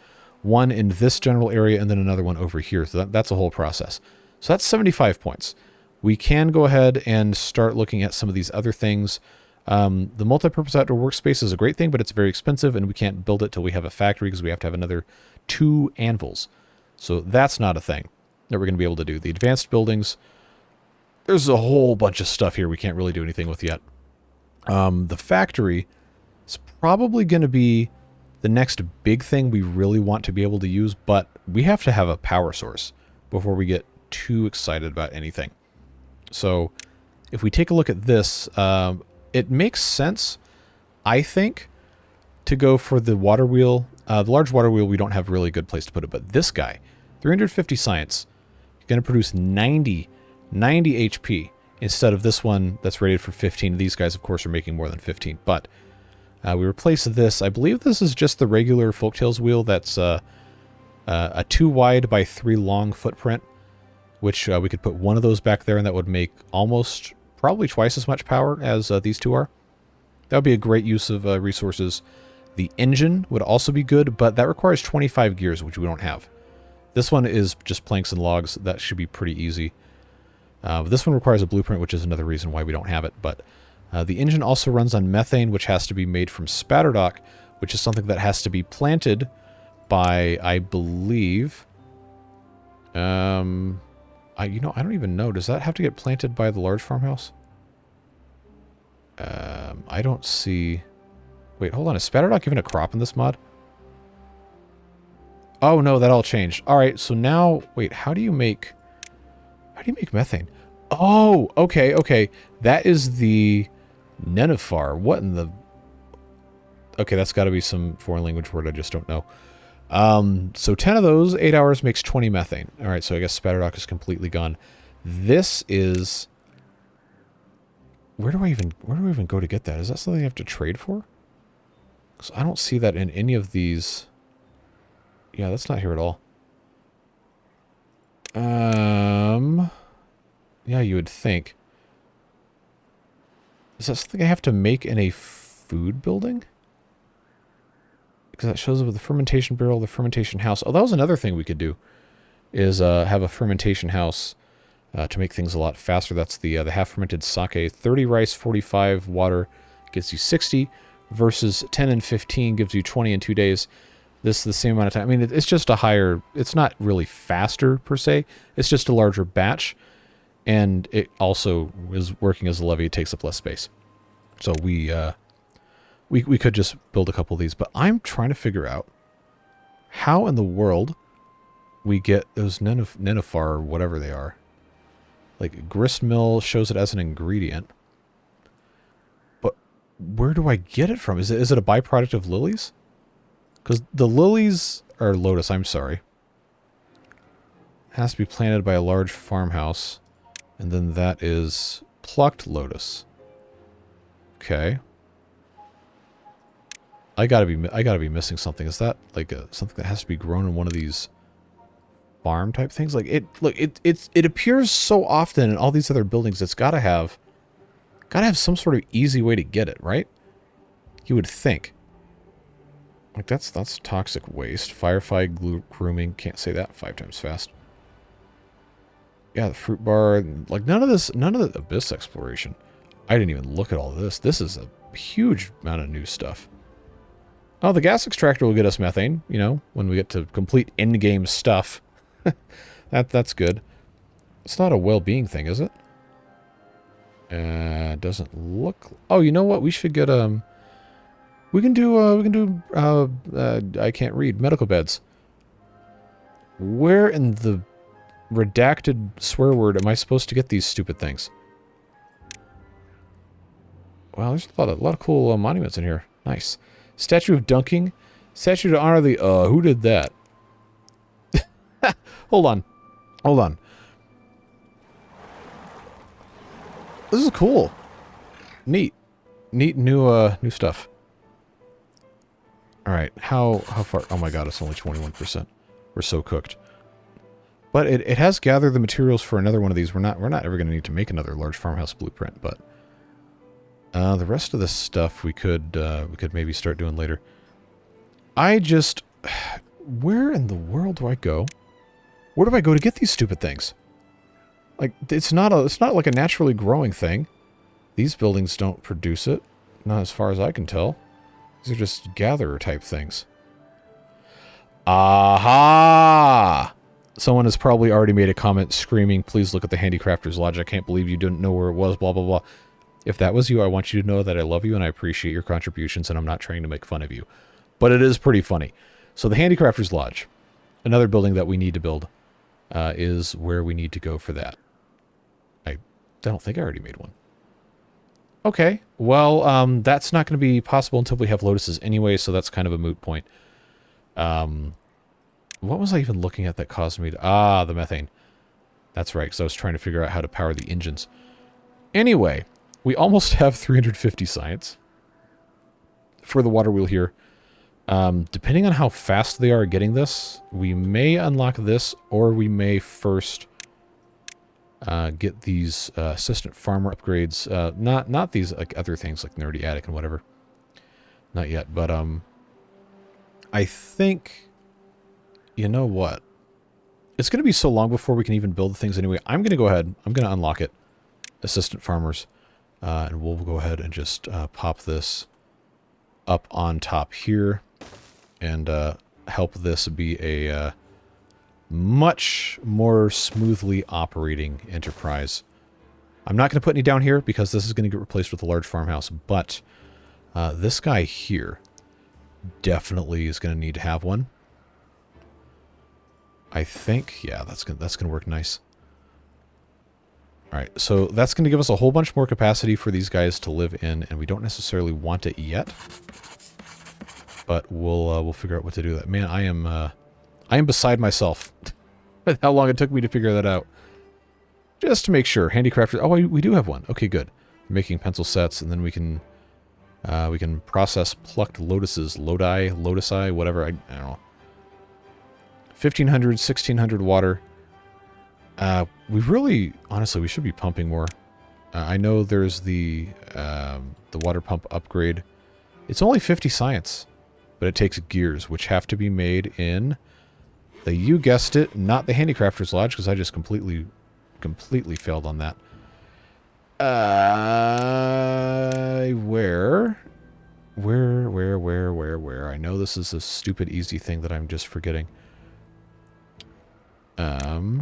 one in this general area and then another one over here. So that's a whole process. So that's 75 points. We can go ahead and start looking at some of these other things. The multi-purpose outdoor workspace is a great thing, but it's very expensive, and we can't build it till we have a factory because we have to have another 2 anvils. So that's not a thing that we're going to be able to do. The advanced buildings, there's a whole bunch of stuff here we can't really do anything with yet. The factory is probably going to be the next big thing we really want to be able to use, but we have to have a power source before we get too excited about anything. So if we take a look at this, it makes sense, I think, to go for the water wheel. The large water wheel, we don't have really a good place to put it, but this guy, 350 science, going to produce 90 HP instead of this one that's rated for 15. These guys, of course, are making more than 15, but we replace this. I believe this is just the regular Folktales wheel that's a 2 wide by 3 long footprint, which we could put one of those back there, and that would make almost probably twice as much power as these 2 are. That would be a great use of resources. The engine would also be good, but that requires 25 gears, which we don't have. This one is just planks and logs. That should be pretty easy. This one requires a blueprint, which is another reason why we don't have it. But the engine also runs on methane, which has to be made from spatterdock, which is something that has to be planted by, I believe... I don't even know. Does that have to get planted by the large farmhouse? I don't see... Wait, hold on. Is spatterdock even a crop in this mod? Oh, no, that all changed. All right, so now... Wait, how do you make methane? Oh, okay. That is the Nenifar. What in the... Okay, that's got to be some foreign language word I just don't know. So 10 of those, 8 hours makes 20 methane. All right, so I guess spatterdock is completely gone. This is... Where do I even go to get that? Is that something I have to trade for? Because I don't see that in any of these... Yeah, that's not here at all. Yeah, you would think. Is that something I have to make in a food building? Because that shows up with the fermentation barrel, the fermentation house. Oh, that was another thing we could do, is have a fermentation house to make things a lot faster. That's the half-fermented sake. 30 rice, 45 water gets you 60, versus 10 and 15 gives you 20 in 2 days. This is the same amount of time. I mean, it's just a higher... It's not really faster, per se. It's just a larger batch. And it also is working as a levy. It takes up less space. So we could just build a couple of these. But I'm trying to figure out how in the world we get those Nenifar, or whatever they are. Like, gristmill shows it as an ingredient. But where do I get it from? Is it a byproduct of lilies? Because the lilies, or lotus, I'm sorry, has to be planted by a large farmhouse, and then that is plucked lotus. Okay. I gotta be missing something. Is that like something that has to be grown in one of these farm type things? Like it appears so often in all these other buildings. It's got to have Gotta have some sort of easy way to get it, right? You would think. Like, that's toxic waste. Firefight, grooming. Can't say that 5 times fast. Yeah, the fruit bar. Like, none of the abyss exploration. I didn't even look at all this. This is a huge amount of new stuff. Oh, the gas extractor will get us methane, you know, when we get to complete in-game stuff. That's good. It's not a well-being thing, is it? Doesn't look... Oh, you know what? We should get, we can do, I can't read, medical beds. Where in the redacted swear word am I supposed to get these stupid things? Wow, there's a lot of cool monuments in here. Nice. Statue of dunking. Statue to honor the, who did that? Hold on. Hold on. This is cool. Neat. Neat new stuff. Alright, how far? Oh my god, it's only 21%. We're so cooked. But it has gathered the materials for another one of these. We're not ever going to need to make another large farmhouse blueprint, but the rest of this stuff we could maybe start doing later. Where in the world do I go? Where do I go to get these stupid things? Like, it's not like a naturally growing thing. These buildings don't produce it, not as far as I can tell. These are just gatherer type things. Aha! Someone has probably already made a comment screaming, please look at the Handicrafter's Lodge. I can't believe you didn't know where it was, blah, blah, blah. If that was you, I want you to know that I love you and I appreciate your contributions and I'm not trying to make fun of you. But it is pretty funny. So the Handicrafter's Lodge, another building that we need to build, is where we need to go for that. I don't think I already made one. Okay, well, that's not going to be possible until we have lotuses anyway, so that's kind of a moot point. What was I even looking at that caused me to... Ah, the methane. That's right, because I was trying to figure out how to power the engines. Anyway, we almost have 350 science for the water wheel here. Depending on how fast they are getting this, we may unlock this, or we may first... get these assistant farmer upgrades. Not these like other things like Nerdy Attic and whatever. Not yet, but I think, you know what? It's going to be so long before we can even build the things anyway. I'm going to go ahead. I'm going to unlock it. Assistant farmers. And we'll go ahead and just pop this up on top here. And help this be a... much more smoothly operating enterprise. I'm not going to put any down here because this is going to get replaced with a large farmhouse, but this guy here definitely is going to need to have one. I think, yeah, that's going to work nice. All right, so that's going to give us a whole bunch more capacity for these guys to live in, and we don't necessarily want it yet, but we'll figure out what to do with that. Man, I am beside myself with how long it took me to figure that out. Just to make sure. Handicrafters... Oh, we do have one. Okay, good. Making pencil sets, and then we can process plucked lotuses. Lotusi, whatever. I don't know. 1,500, 1,600 water. We really... Honestly, we should be pumping more. I know there's the water pump upgrade. It's only 50 science, but it takes gears, which have to be made in... You guessed it, not the Handicrafter's Lodge, because I just completely failed on that. Where? I know this is a stupid easy thing that I'm just forgetting. Aha,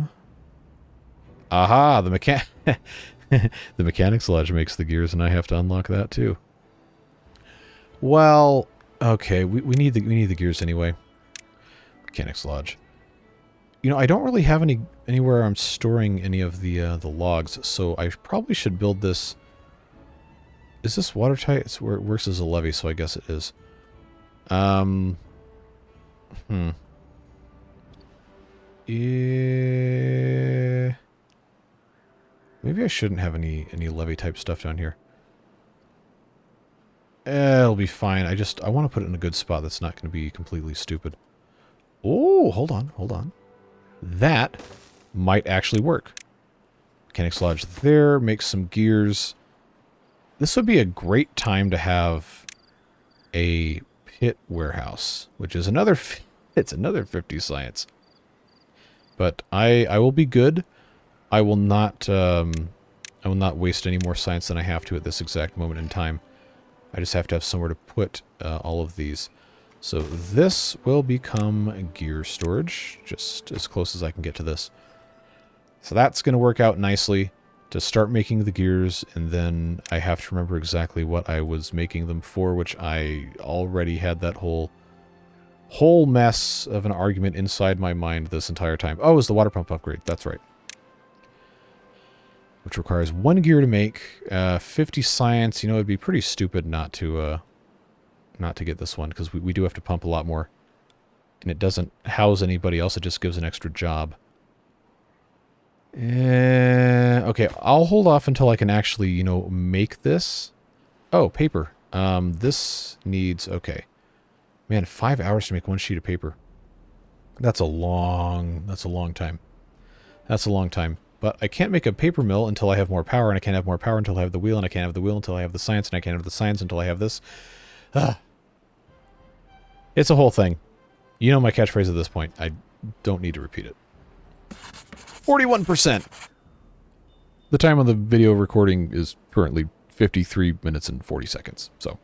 the Mechanics Lodge makes the gears, and I have to unlock that too. Well, okay, we need the gears anyway. Mechanics Lodge. You know, I don't really have anywhere I'm storing any of the logs, so I probably should build this. Is this watertight? It's where it works as a levee, so I guess it is. Yeah. Maybe I shouldn't have any levee type stuff down here. It'll be fine. I want to put it in a good spot that's not going to be completely stupid. Oh, hold on. That might actually work. Mechanics Lodge there, make some gears. This would be a great time to have a pit warehouse, which is another... It's another 50 science. But I will be good. I will not waste any more science than I have to at this exact moment in time. I just have to have somewhere to put all of these. So this will become gear storage, just as close as I can get to this. So that's going to work out nicely to start making the gears, and then I have to remember exactly what I was making them for, which I already had that whole mess of an argument inside my mind this entire time. Oh, it was the water pump upgrade. That's right. Which requires 1 gear to make, 50 science. You know, it'd be pretty stupid not to get this one, because we do have to pump a lot more. And it doesn't house anybody else, it just gives an extra job. Okay, I'll hold off until I can actually, you know, make this. Oh, paper. This needs, okay. Man, 5 hours to make 1 sheet of paper. That's a long time. That's a long time. But I can't make a paper mill until I have more power, and I can't have more power until I have the wheel, and I can't have the wheel until I have the science, and I can't have the science until I have this. It's a whole thing. You know my catchphrase at this point. I don't need to repeat it. 41%! The time on the video recording is currently 53 minutes and 40 seconds. So,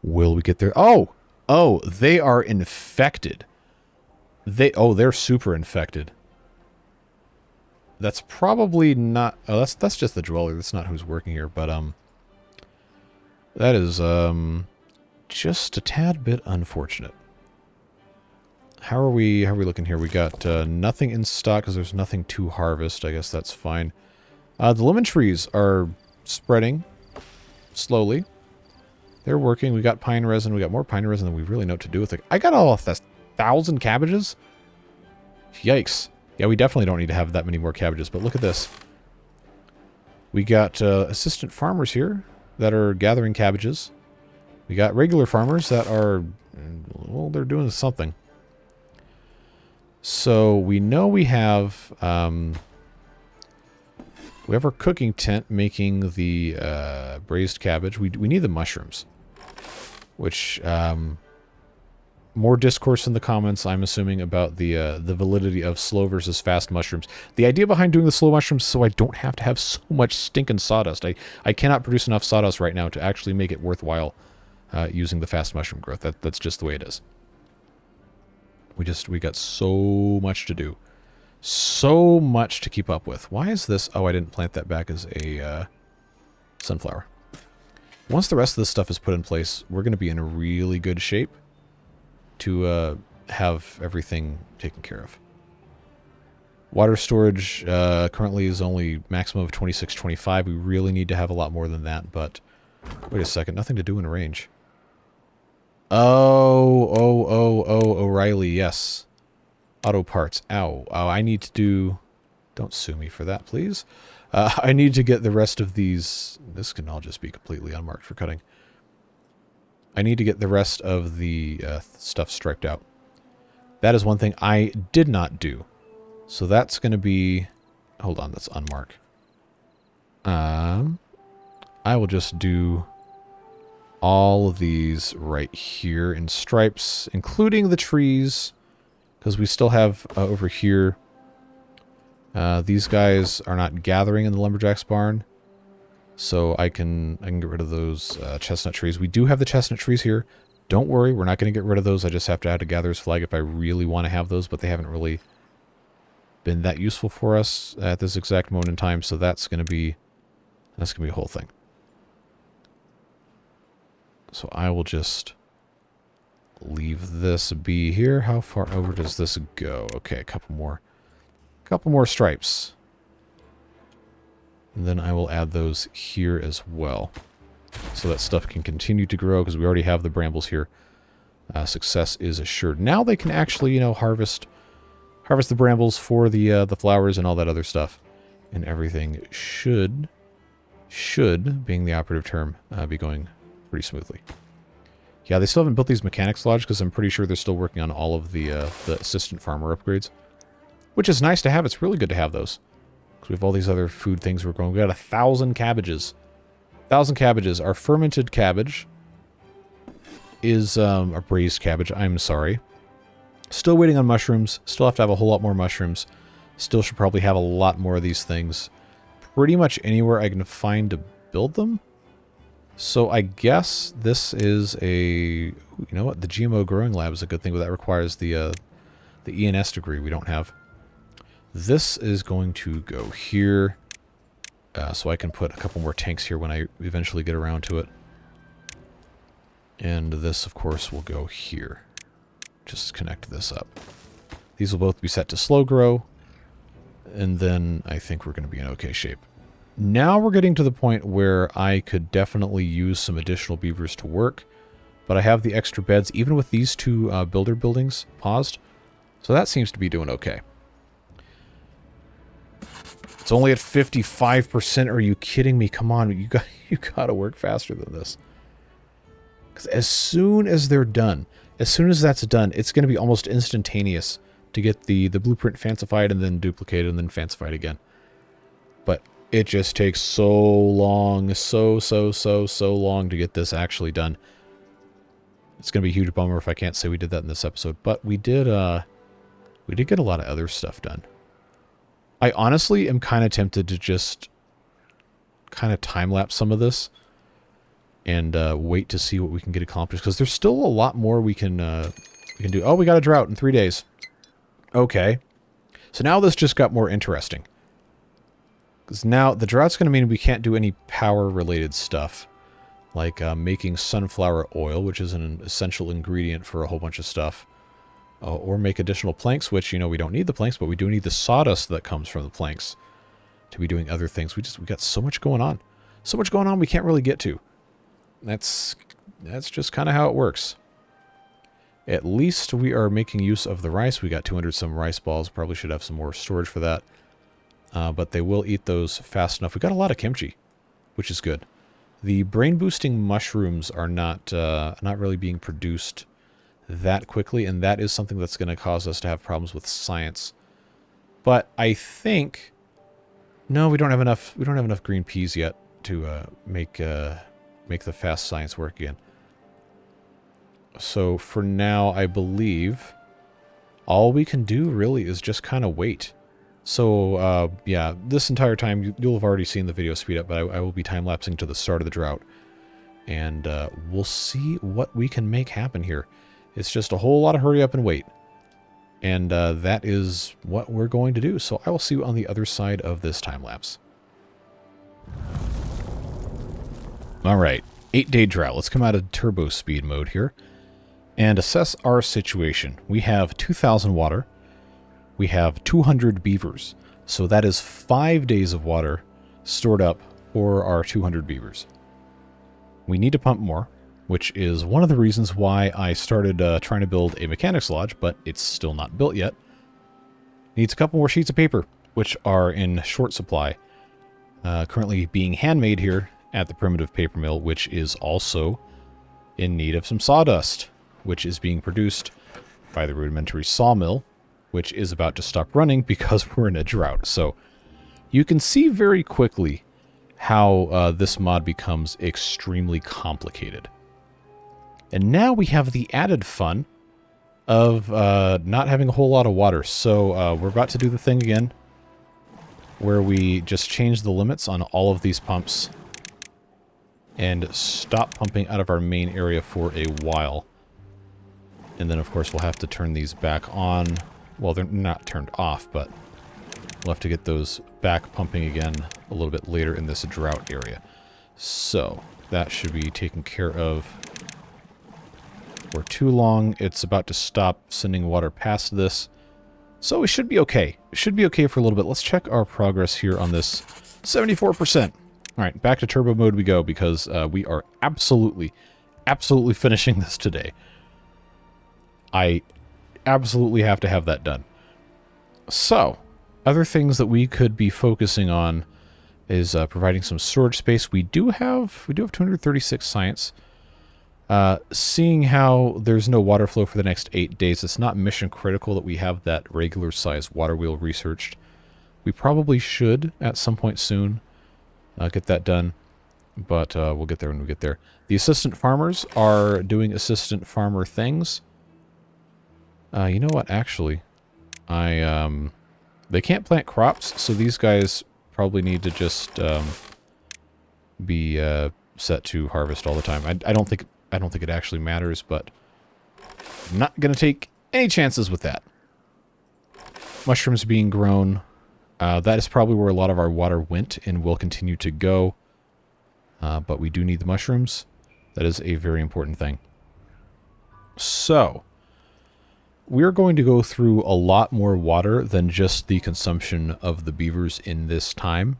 will we get there? Oh! Oh, they are infected. They're super infected. That's probably not... Oh, that's just the dweller. That's not who's working here. But, that is, just a tad bit unfortunate. How are we looking here? We got, nothing in stock because there's nothing to harvest. I guess that's fine. The lemon trees are spreading slowly. They're working. We got pine resin. We got more pine resin than we really know what to do with it. I got all of 1,000 cabbages? Yikes. Yeah, we definitely don't need to have that many more cabbages, but look at this. We got assistant farmers here that are gathering cabbages. We got regular farmers that are, well, they're doing something. So we know we have our cooking tent making the braised cabbage. We need the mushrooms, which more discourse in the comments, I'm assuming, about the validity of slow versus fast mushrooms. The idea behind doing the slow mushrooms is so I don't have to have so much stinking sawdust. I cannot produce enough sawdust right now to actually make it worthwhile using the fast mushroom growth. That's just the way it is. We got so much to do. So much to keep up with. Why is this? Oh, I didn't plant that back as a sunflower. Once the rest of this stuff is put in place, we're going to be in a really good shape to have everything taken care of. Water storage currently is only maximum of 2625. We really need to have a lot more than that, but wait a second. Nothing to do in range. Oh, O'Reilly, yes. Auto parts. Ow. Oh, I need to do... Don't sue me for that, please. I need to get the rest of these... This can all just be completely unmarked for cutting. I need to get the rest of the stuff striped out. That is one thing I did not do. So that's going to be... Hold on, that's unmarked. I will just do all of these right here in stripes, including the trees, because we still have over here... these guys are not gathering in the lumberjack's barn, so I can get rid of those chestnut trees. We do have the chestnut trees here. Don't worry, we're not going to get rid of those. I just have to add a gatherer's flag if I really want to have those, but they haven't really been that useful for us at this exact moment in time, so that's going to be a whole thing. So I will just leave this be here. How far over does this go? Okay, a couple more stripes. And then I will add those here as well. So that stuff can continue to grow because we already have the brambles here. Success is assured. Now they can actually, you know, harvest the brambles for the flowers and all that other stuff. And everything should, being the operative term, be going pretty smoothly. Yeah, they still haven't built these mechanics lodge because I'm pretty sure they're still working on all of the assistant farmer upgrades. Which is nice to have. It's really good to have those. Because we have all these other food things we're growing. We got 1,000 cabbages. 1,000 cabbages. Our fermented cabbage is a braised cabbage. I'm sorry. Still waiting on mushrooms. Still have to have a whole lot more mushrooms. Still should probably have a lot more of these things. Pretty much anywhere I can find to build them. So I guess this is a... You know what? The GMO growing lab is a good thing, but that requires the ENS degree we don't have. This is going to go here. So I can put a couple more tanks here when I eventually get around to it. And this, of course, will go here. Just connect this up. These will both be set to slow grow. And then I think we're going to be in okay shape. Now we're getting to the point where I could definitely use some additional beavers to work. But I have the extra beds, even with these two builder buildings paused. So that seems to be doing okay. It's only at 55%. Are you kidding me? Come on, you got to work faster than this. Because as soon as they're done, as soon as that's done, it's going to be almost instantaneous to get the blueprint fancified and then duplicated and then fancified again. But it just takes so long, so long to get this actually done. It's going to be a huge bummer if I can't say we did that in this episode, but we did get a lot of other stuff done. I honestly am kind of tempted to just kind of time-lapse some of this and wait to see what we can get accomplished, because there's still a lot more we can do. Oh, we got a drought in 3 days. Okay. So now this just got more interesting. Because now the drought's going to mean we can't do any power-related stuff, like making sunflower oil, which is an essential ingredient for a whole bunch of stuff. Or make additional planks, which, you know, we don't need the planks, but we do need the sawdust that comes from the planks to be doing other things. We got so much going on. So much going on we can't really get to. That's just kind of how it works. At least we are making use of the rice. We got 200 some rice balls. Probably should have some more storage for that. But they will eat those fast enough. We got a lot of kimchi, which is good. The brain-boosting mushrooms are not really being produced that quickly, and that is something that's going to cause us to have problems with science. But I think... No, we don't have enough green peas yet to make the fast science work again. So for now, I believe all we can do really is just kind of wait. So yeah, this entire time you'll have already seen the video speed up, but I will be time-lapsing to the start of the drought. And we'll see what we can make happen here. It's just a whole lot of hurry up and wait. And that is what we're going to do. So I will see you on the other side of this time-lapse. Alright, 8-day drought. Let's come out of turbo speed mode here and assess our situation. We have 2,000 water. We have 200 beavers. So that is 5 days of water stored up for our 200 beavers. We need to pump more, which is one of the reasons why I started trying to build a mechanics lodge, but it's still not built yet. Needs a couple more sheets of paper, which are in short supply. Currently being handmade here at the primitive paper mill, which is also in need of some sawdust, which is being produced by the rudimentary sawmill, which is about to stop running because we're in a drought. So you can see very quickly how this mod becomes extremely complicated. And now we have the added fun of not having a whole lot of water. So we're about to do the thing again where we just change the limits on all of these pumps and stop pumping out of our main area for a while. And then, of course, we'll have to turn these back on. Well, they're not turned off, but we'll have to get those back pumping again a little bit later in this drought area. So that should be taken care of. For too long, it's about to stop sending water past this. So it should be okay. It should be okay for a little bit. Let's check our progress here on this. 74%. All right, back to turbo mode we go, because we are absolutely finishing this today. I absolutely have to have that done. So, other things that we could be focusing on is providing some storage space. We do have 236 science. Seeing how there's no water flow for the next 8 days, it's not mission critical that we have that regular size water wheel researched. We probably should, at some point soon, get that done. but we'll get there when we get there. The assistant farmers are doing assistant farmer things. You know what? Actually, they can't plant crops, so these guys probably need to just be set to harvest all the time. I don't think it actually matters, but I'm not gonna take any chances with that. Mushrooms being grown. That is probably where a lot of our water went and will continue to go. But we do need the mushrooms. That is a very important thing. So, we're going to go through a lot more water than just the consumption of the beavers in this time.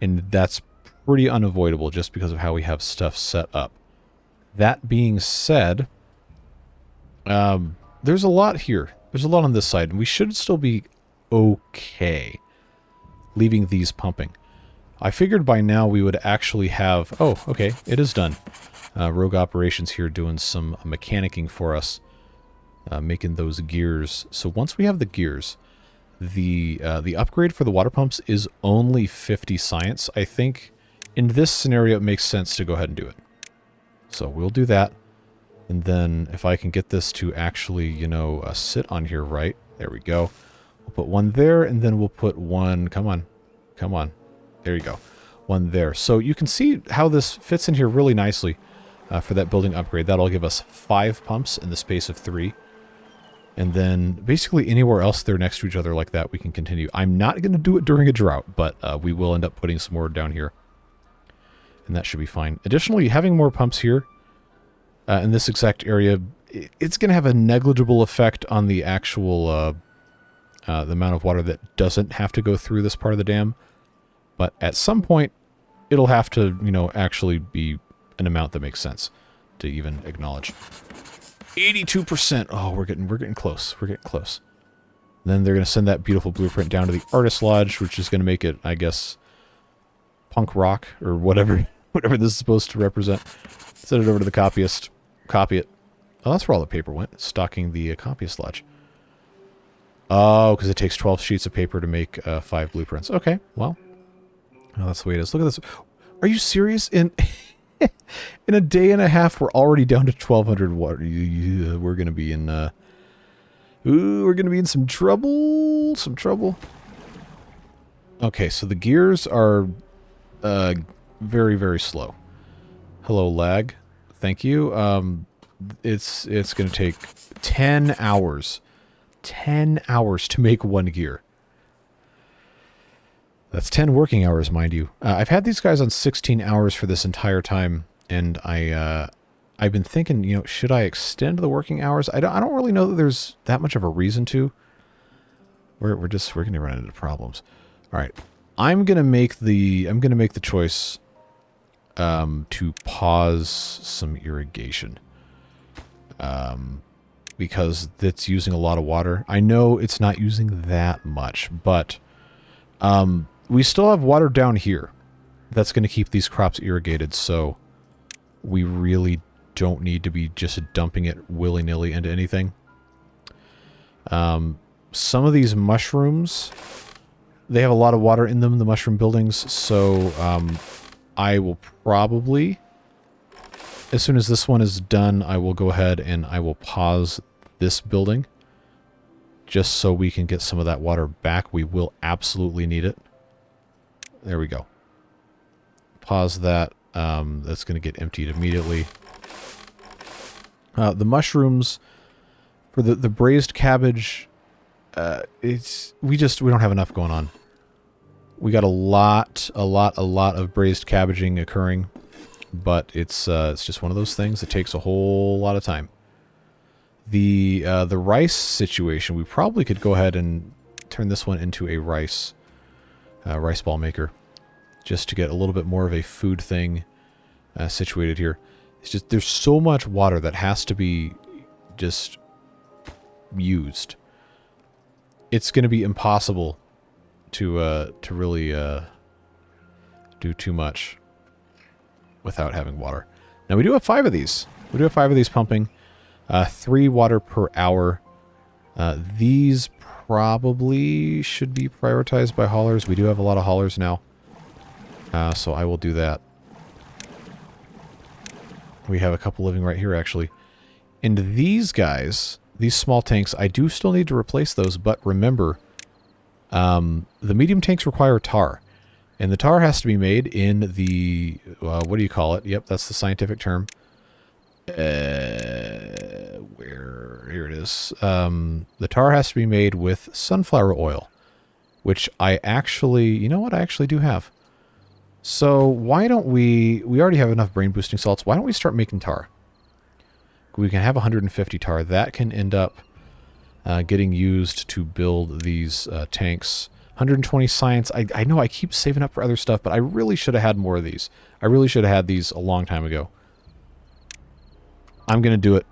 And that's pretty unavoidable just because of how we have stuff set up. That being said, there's a lot here. There's a lot on this side, and we should still be okay leaving these pumping. I figured by now we would actually have... Oh, okay, it is done. Rogue Operations here doing some mechanicking for us, making those gears. So once we have the gears, the upgrade for the water pumps is only 50 science. I think in this scenario it makes sense to go ahead and do it. So we'll do that. And then if I can get this to actually, you know, sit on here right. There we go. We'll put one there, and then we'll put one... Come on. Come on. There you go. One there. So you can see how this fits in here really nicely for that building upgrade. That'll give us 5 pumps in the space of 3. And then basically anywhere else they're next to each other like that, we can continue. I'm not going to do it during a drought, but we will end up putting some more down here. And that should be fine. Additionally, having more pumps here in this exact area, it's going to have a negligible effect on the actual the amount of water that doesn't have to go through this part of the dam. But at some point, it'll have to, you know, actually be an amount that makes sense to even acknowledge. 82%. Oh, we're getting close. We're getting close. Then they're going to send that beautiful blueprint down to the Artist Lodge, which is going to make it, I guess, punk rock or whatever this is supposed to represent. Send it over to the copyist. Copy it. Oh, that's where all the paper went. Stocking the copyist lodge. Oh, because it takes 12 sheets of paper to make 5 blueprints. Okay, well. Oh, that's the way it is. Look at this. Are you serious? In a day and a half, we're already down to 1,200 water. We're going to be in... we're going to be in some trouble. Some trouble. Okay, so the gears are very, very slow. Hello, lag. Thank you. It's going to take 10 hours. 10 hours to make one gear. That's 10 working hours, mind you. I've had these guys on 16 hours for this entire time, and I've been thinking, you know, should I extend the working hours? I don't really know that there's that much of a reason to. We're going to run into problems. All right, I'm gonna make the choice to pause some irrigation. Because it's using a lot of water. I know it's not using that much, but we still have water down here that's going to keep these crops irrigated, so we really don't need to be just dumping it willy-nilly into anything. Some of these mushrooms, they have a lot of water in them, the mushroom buildings, so I will probably, as soon as this one is done, I will go ahead and I will pause this building just so we can get some of that water back. We will absolutely need it. There we go. Pause that. That's going to get emptied immediately. The mushrooms for the braised cabbage, we don't have enough going on. We got a lot of braised cabbaging occurring, but it's just one of those things that takes a whole lot of time. The rice situation, we probably could go ahead and turn this one into a rice ball maker, just to get a little bit more of a food thing situated here. It's just there's so much water that has to be just used. It's going to be impossible to really do too much without having water. Now we do have 5 of these. We do have 5 of these pumping. 3 water per hour. These probably should be prioritized by haulers. We do have a lot of haulers now. So I will do that. We have a couple living right here, actually. And these guys, these small tanks, I do still need to replace those, but remember, the medium tanks require tar. And the tar has to be made in the, what do you call it? Yep, that's the scientific term. Here it is. The tar has to be made with sunflower oil, which I actually, you know what, I actually do have. So why don't we already have enough brain boosting salts, why don't we start making tar? We can have 150 tar. That can end up getting used to build these tanks. 120 science. I know I keep saving up for other stuff, but I really should have had more of these. I really should have had these a long time ago. I'm going to do it.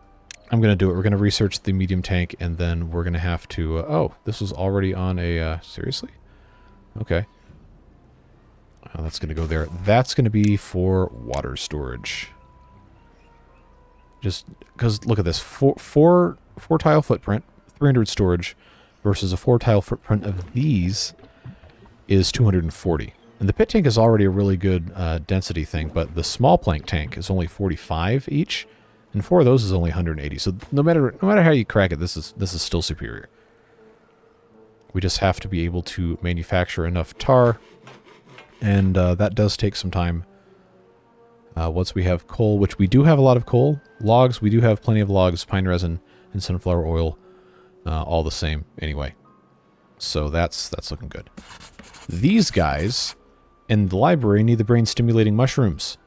I'm going to do it. We're going to research the medium tank, and then we're going to have to... oh, this was already on a... seriously? Okay. That's going to go there. That's going to be for water storage. Just because, look at this. Four tile footprint, 300 storage, versus a 4 tile footprint of these is 240. And the pit tank is already a really good density thing, but the small plank tank is only 45 each, and 4 of those is only 180. So no matter how you crack it, this is still superior. We just have to be able to manufacture enough tar, and that does take some time. Once we have coal, which we do have a lot of coal, logs, we do have plenty of logs, pine resin, and sunflower oil, all the same anyway. So that's looking good. These guys in the library need the brain-stimulating mushrooms,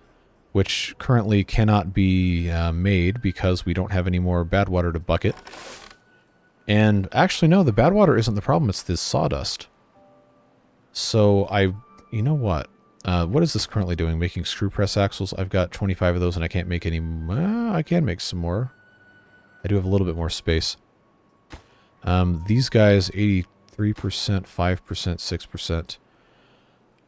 which currently cannot be made because we don't have any more bad water to bucket. And actually, no, the bad water isn't the problem, it's this sawdust. So you know what? What is this currently doing? Making screw press axles. I've got 25 of those and I can't make any... I can make some more. I do have a little bit more space. These guys, 83%, 5%, 6%.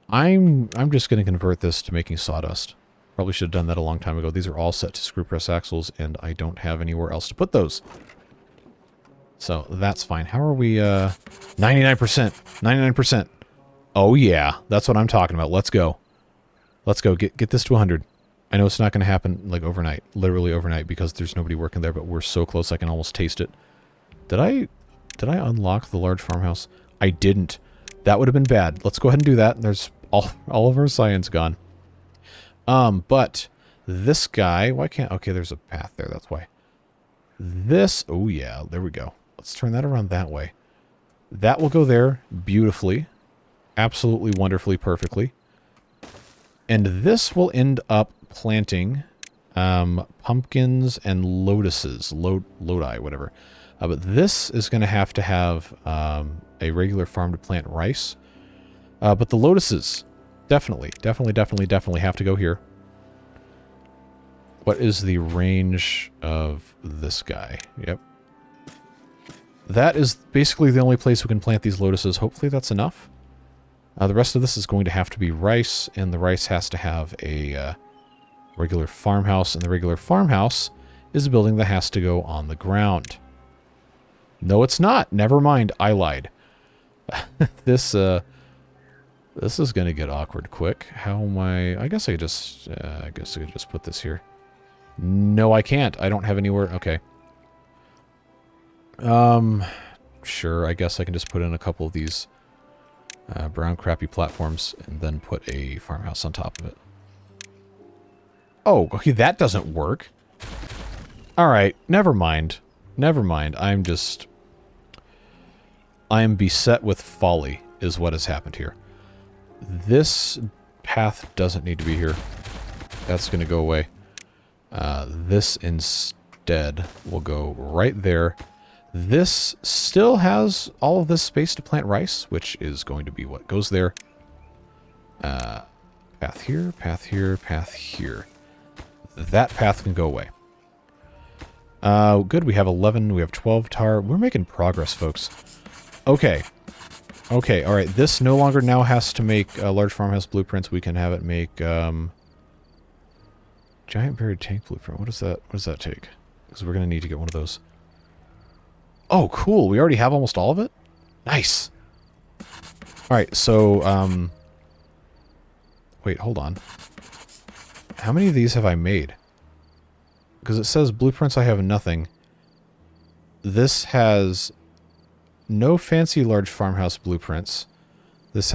I'm just going to convert this to making sawdust. Probably should have done that a long time ago. These are all set to screw press axles, and I don't have anywhere else to put those. So that's fine. How are we? 99%. 99%. Oh yeah, that's what I'm talking about. Let's go. Let's go. Get this to 100. I know it's not going to happen like overnight, literally overnight, because there's nobody working there, but we're so close I can almost taste it. Did I unlock the large farmhouse? I didn't. That would have been bad. Let's go ahead and do that. There's all of our science gone. But this guy, why can't... Okay, there's a path there. That's why. This... Oh, yeah. There we go. Let's turn that around that way. That will go there beautifully. Absolutely, wonderfully, perfectly. And this will end up planting pumpkins and lotuses. Lodi, whatever. But this is going to have a regular farm to plant rice. But the lotuses, definitely have to go here. What is the range of this guy? Yep. That is basically the only place we can plant these lotuses. Hopefully that's enough. The rest of this is going to have to be rice, and the rice has to have a regular farmhouse, and the regular farmhouse is a building that has to go on the ground. No, it's not. Never mind. I lied. This is going to get awkward quick. How am I guess I could just put this here. No, I can't. I don't have anywhere. Okay. Sure. I guess I can just put in a couple of these brown crappy platforms and then put a farmhouse on top of it. Oh, okay. That doesn't work. All right. Never mind. Never mind. I am beset with folly, is what has happened here. This path doesn't need to be here. That's going to go away. This instead will go right there. This still has all of this space to plant rice, which is going to be what goes there. Path here, path here, path here. That path can go away. Good, we have 11, we have 12 tar. We're making progress, folks. Okay. Okay, alright. This no longer now has to make large farmhouse blueprints. We can have it make giant buried tank blueprint. What does that take? Because we're going to need to get one of those. Oh, cool. We already have almost all of it? Nice. Alright, so, wait, hold on. How many of these have I made? because it says blueprints, I have nothing. This has no fancy large farmhouse blueprints. This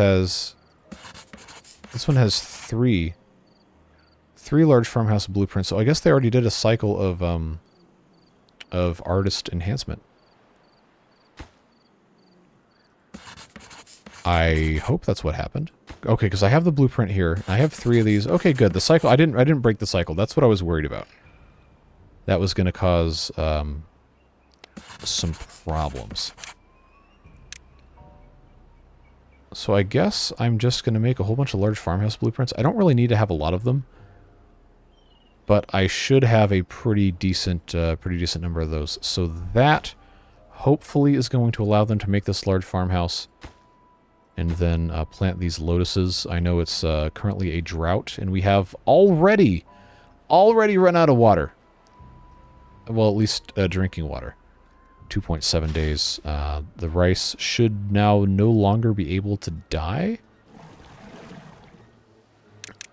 one has three large farmhouse blueprints. So I guess they already did a cycle of artist enhancement. I hope that's what happened. Okay, because I have the blueprint here. I have 3 of these. Okay, good. The cycle, I didn't break the cycle. That's what I was worried about. That was going to cause some problems. So I guess I'm just going to make a whole bunch of large farmhouse blueprints. I don't really need to have a lot of them, but I should have a pretty decent number of those. So that hopefully is going to allow them to make this large farmhouse, and then plant these lotuses. I know it's currently a drought, and we have already run out of water. Well, at least drinking water. 2.7 days. The rice should now no longer be able to die.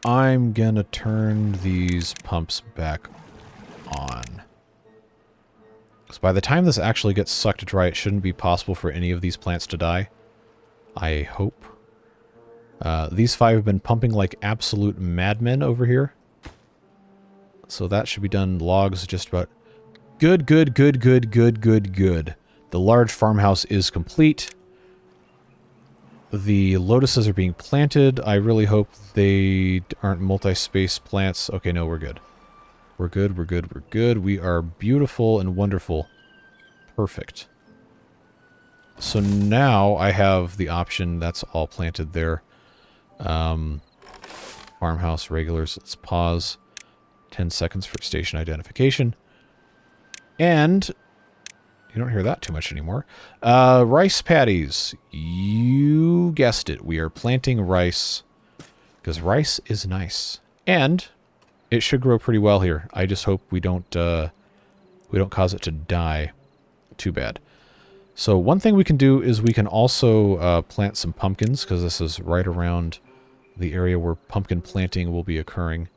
I'm gonna turn these pumps back on. Because by the time this actually gets sucked dry, it shouldn't be possible for any of these plants to die. I hope. These 5 have been pumping like absolute madmen over here. So that should be done. Logs just about... Good. The large farmhouse is complete. The lotuses are being planted. I really hope they aren't multi-space plants. Okay, no, we're good. We're good. We are beautiful and wonderful. Perfect. So now I have the option. That's all planted there. Farmhouse regulars. Let's pause. 10 seconds for station identification. And you don't hear that too much anymore. Rice paddies. You guessed it. We are planting rice because rice is nice, and it should grow pretty well here. I just hope we don't cause it to die too bad. So one thing we can do is we can also plant some pumpkins, because this is right around the area where pumpkin planting will be occurring.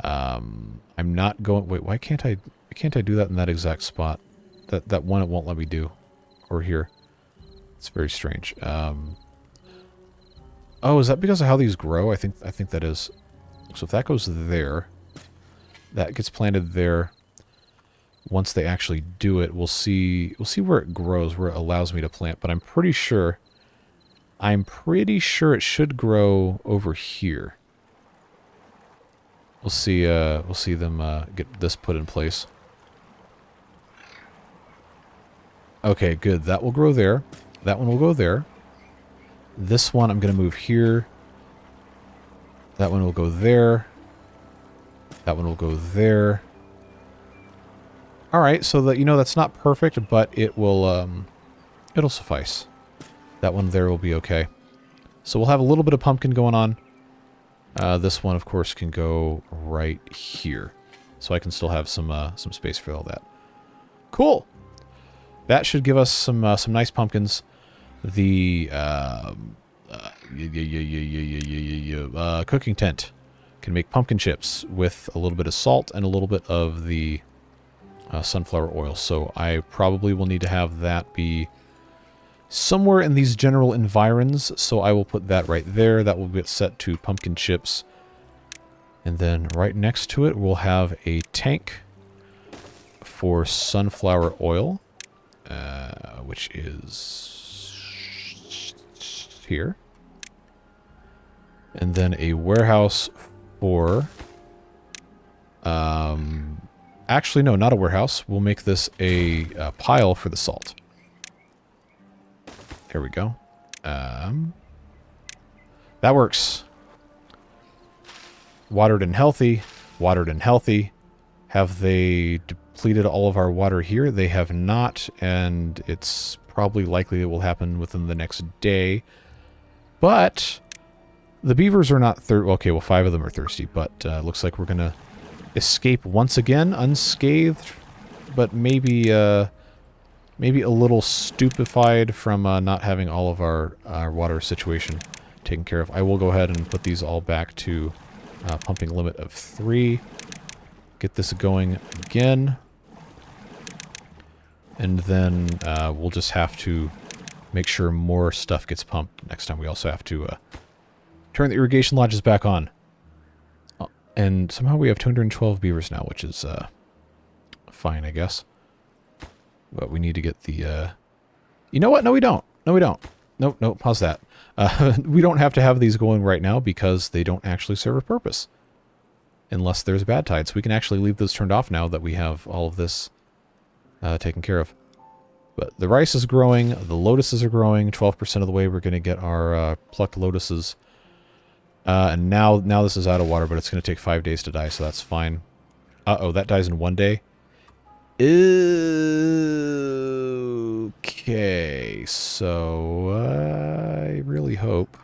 I'm not going... Wait, why can't I do that in that exact spot? That one it won't let me do. Or here. It's very strange. Oh, is that because of how these grow? I think that is. So if that goes there, that gets planted there. Once they actually do it, we'll see where it grows, where it allows me to plant. But I'm pretty sure it should grow over here. We'll see them get this put in place. Okay, good. That will grow there. That one will go there. This one I'm going to move here. That one will go there. That one will go there. Alright, so that, that's not perfect, but it will, it'll suffice. That one there will be okay. So we'll have a little bit of pumpkin going on. This one, of course, can go right here. So I can still have some space for all that. Cool! That should give us some nice pumpkins. The, cooking tent can make pumpkin chips with a little bit of salt and a little bit of the sunflower oil. So I probably will need to have that be somewhere in these general environs. So I will put that right there. That will get set to pumpkin chips. And then right next to it, we'll have a tank for sunflower oil, which is here. And then a warehouse for... actually, no, not a warehouse. We'll make this a pile for the salt. There we go. That works. Watered and healthy. Watered and healthy. Have they depleted all of our water here? They have not, and it's probably likely it will happen within the next day. But the beavers are not thirsty. Okay, well, 5 of them are thirsty, but looks like we're going to escape once again unscathed, but maybe a little stupefied from not having all of our water situation taken care of. I will go ahead and put these all back to pumping limit of 3. Get this going again. And then we'll just have to make sure more stuff gets pumped next time. We also have to turn the irrigation lodges back on. And somehow we have 212 beavers now, which is fine, I guess. But we need to get the... You know what? No, we don't. No, we don't. Nope, nope, pause that. We don't have to have these going right now because they don't actually serve a purpose. Unless there's bad tides. We can actually leave those turned off now that we have all of this taken care of. But the rice is growing. The lotuses are growing. 12% of the way we're going to get our plucked lotuses. And now this is out of water, but it's going to take 5 days to die, so that's fine. Uh-oh, that dies in 1 day. Okay, so I really hope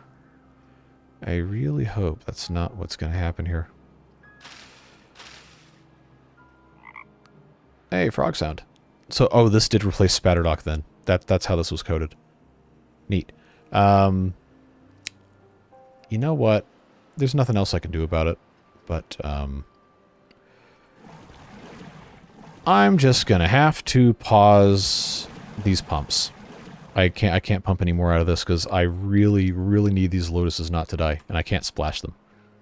that's not what's going to happen here. Hey, frog sound. So, oh, this did replace Spatterdock then. That's how this was coded. Neat. You know what? There's nothing else I can do about it, but I'm just gonna have to pause these pumps. I can't pump any more out of this because I really need these lotuses not to die, and I can't splash them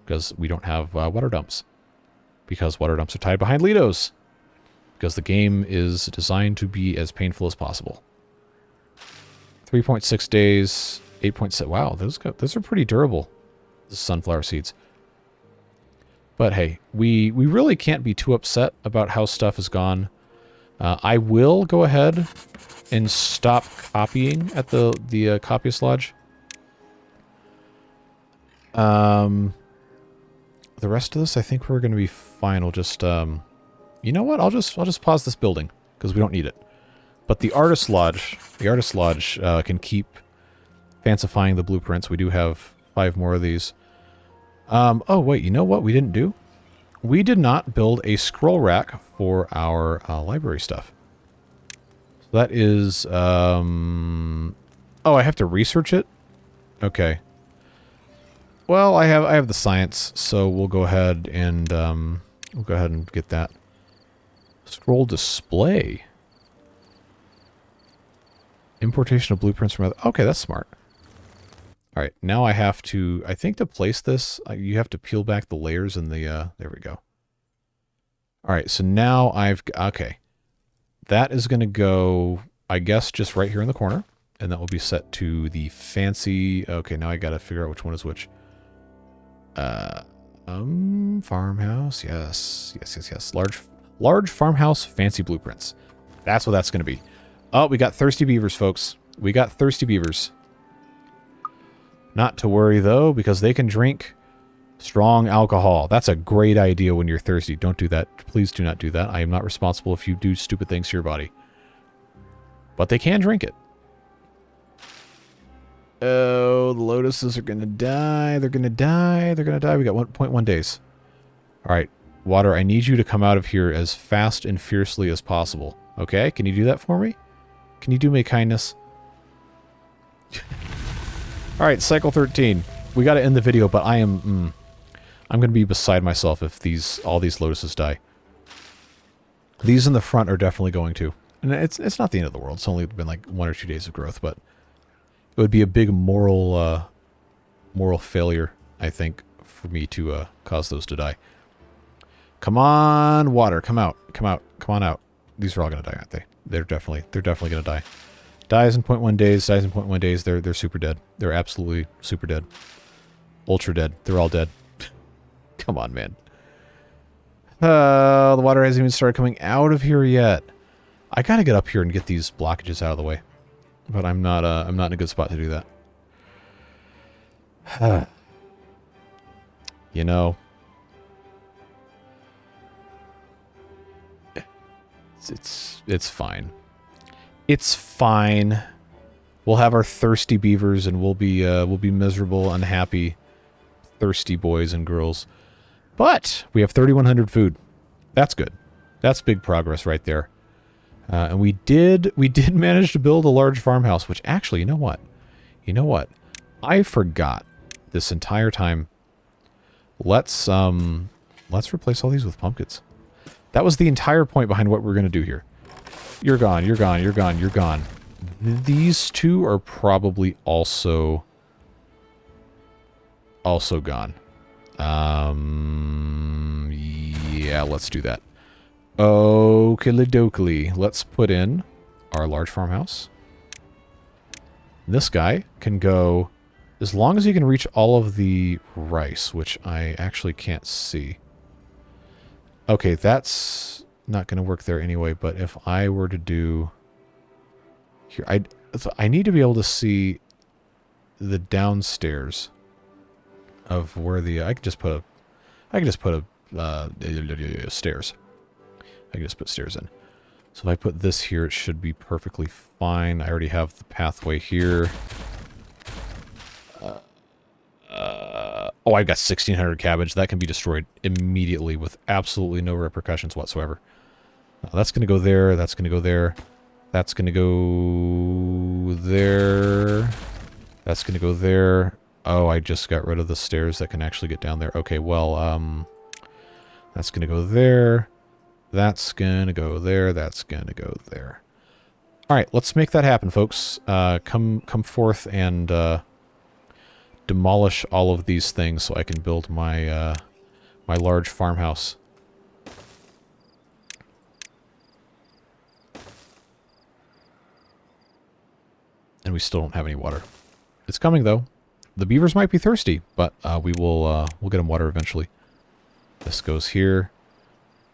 because we don't have water dumps. Because water dumps are tied behind Lidos. Because the game is designed to be as painful as possible. 3.6 days, 8.6. Wow, those are pretty durable. The sunflower seeds. But hey, we really can't be too upset about how stuff is gone. I will go ahead and stop copying at the copyist lodge. The rest of this, I think we're going to be fine. We'll just you know what? I'll just pause this building because we don't need it. But the artist lodge can keep fancifying the blueprints. We do have 5 more of these. Oh wait, you know what we didn't do? We did not build a scroll rack for our library stuff. So that is oh, I have to research it? Okay. Well, I have the science, so we'll go ahead and get that. Scroll display. Importation of blueprints from other... Okay, that's smart. Alright, now I have to... I think to place this, you have to peel back the layers in the... there we go. Alright, so now I've... Okay. That is going to go, I guess, just right here in the corner. And that will be set to the fancy... Okay, now I got to figure out which one is which. Farmhouse. Yes. Large farmhouse, fancy blueprints. That's what that's going to be. Oh, we got thirsty beavers, folks. We got thirsty beavers. Not to worry, though, because they can drink strong alcohol. That's a great idea when you're thirsty. Don't do that. Please do not do that. I am not responsible if you do stupid things to your body. But they can drink it. Oh, the lotuses are going to die. They're going to die. They're going to die. We got 1.1 days. All right. Water, I need you to come out of here as fast and fiercely as possible. Okay? Can you do that for me? Can you do me a kindness? Alright, cycle 13. We gotta end the video, but I'm gonna be beside myself if all these lotuses die. These in the front are definitely going to. And it's not the end of the world. It's only been like 1 or 2 days of growth, but it would be a big moral failure, I think, for me to cause those to die. Come on, water, come out, come on out. These are all gonna die, aren't they? They're definitely gonna die. Dies in 0.1 days, dies in 0.1 days. They're super dead. They're absolutely super dead. Ultra dead. They're all dead. Come on, man. The water hasn't even started coming out of here yet. I gotta get up here and get these blockages out of the way. But I'm not in a good spot to do that. You know, it's fine. It's fine. We'll have our thirsty beavers, and we'll be miserable, unhappy, thirsty boys and girls. But we have 3,100 food. That's good. That's big progress right there. And we did manage to build a large farmhouse. Which actually, you know what? I forgot this entire time. Let's replace all these with pumpkins. That was the entire point behind what we're going to do here. You're gone, you're gone, you're gone, you're gone. These two are probably also gone. Yeah, let's do that. Okie-dokey. Let's put in our large farmhouse. This guy can go as long as he can reach all of the rice, which I actually can't see. Okay, that's not going to work there anyway, but if I were to do here, I need to be able to see the downstairs of where the I can just put stairs. I can just put stairs in. So if I put this here, it should be perfectly fine. I already have the pathway here. Oh, I've got 1,600 cabbage. That can be destroyed immediately with absolutely no repercussions whatsoever. That's going to go there. That's going to go there. That's going to go there. That's going to go there. Oh, I just got rid of the stairs that can actually get down there. Okay, well, that's going to go there. That's going to go there. That's going to go there. All right, let's make that happen, folks. Come forth and demolish all of these things so I can build my my large farmhouse. And we still don't have any water. It's coming, though. The beavers might be thirsty, but we'll get them water eventually. This goes here.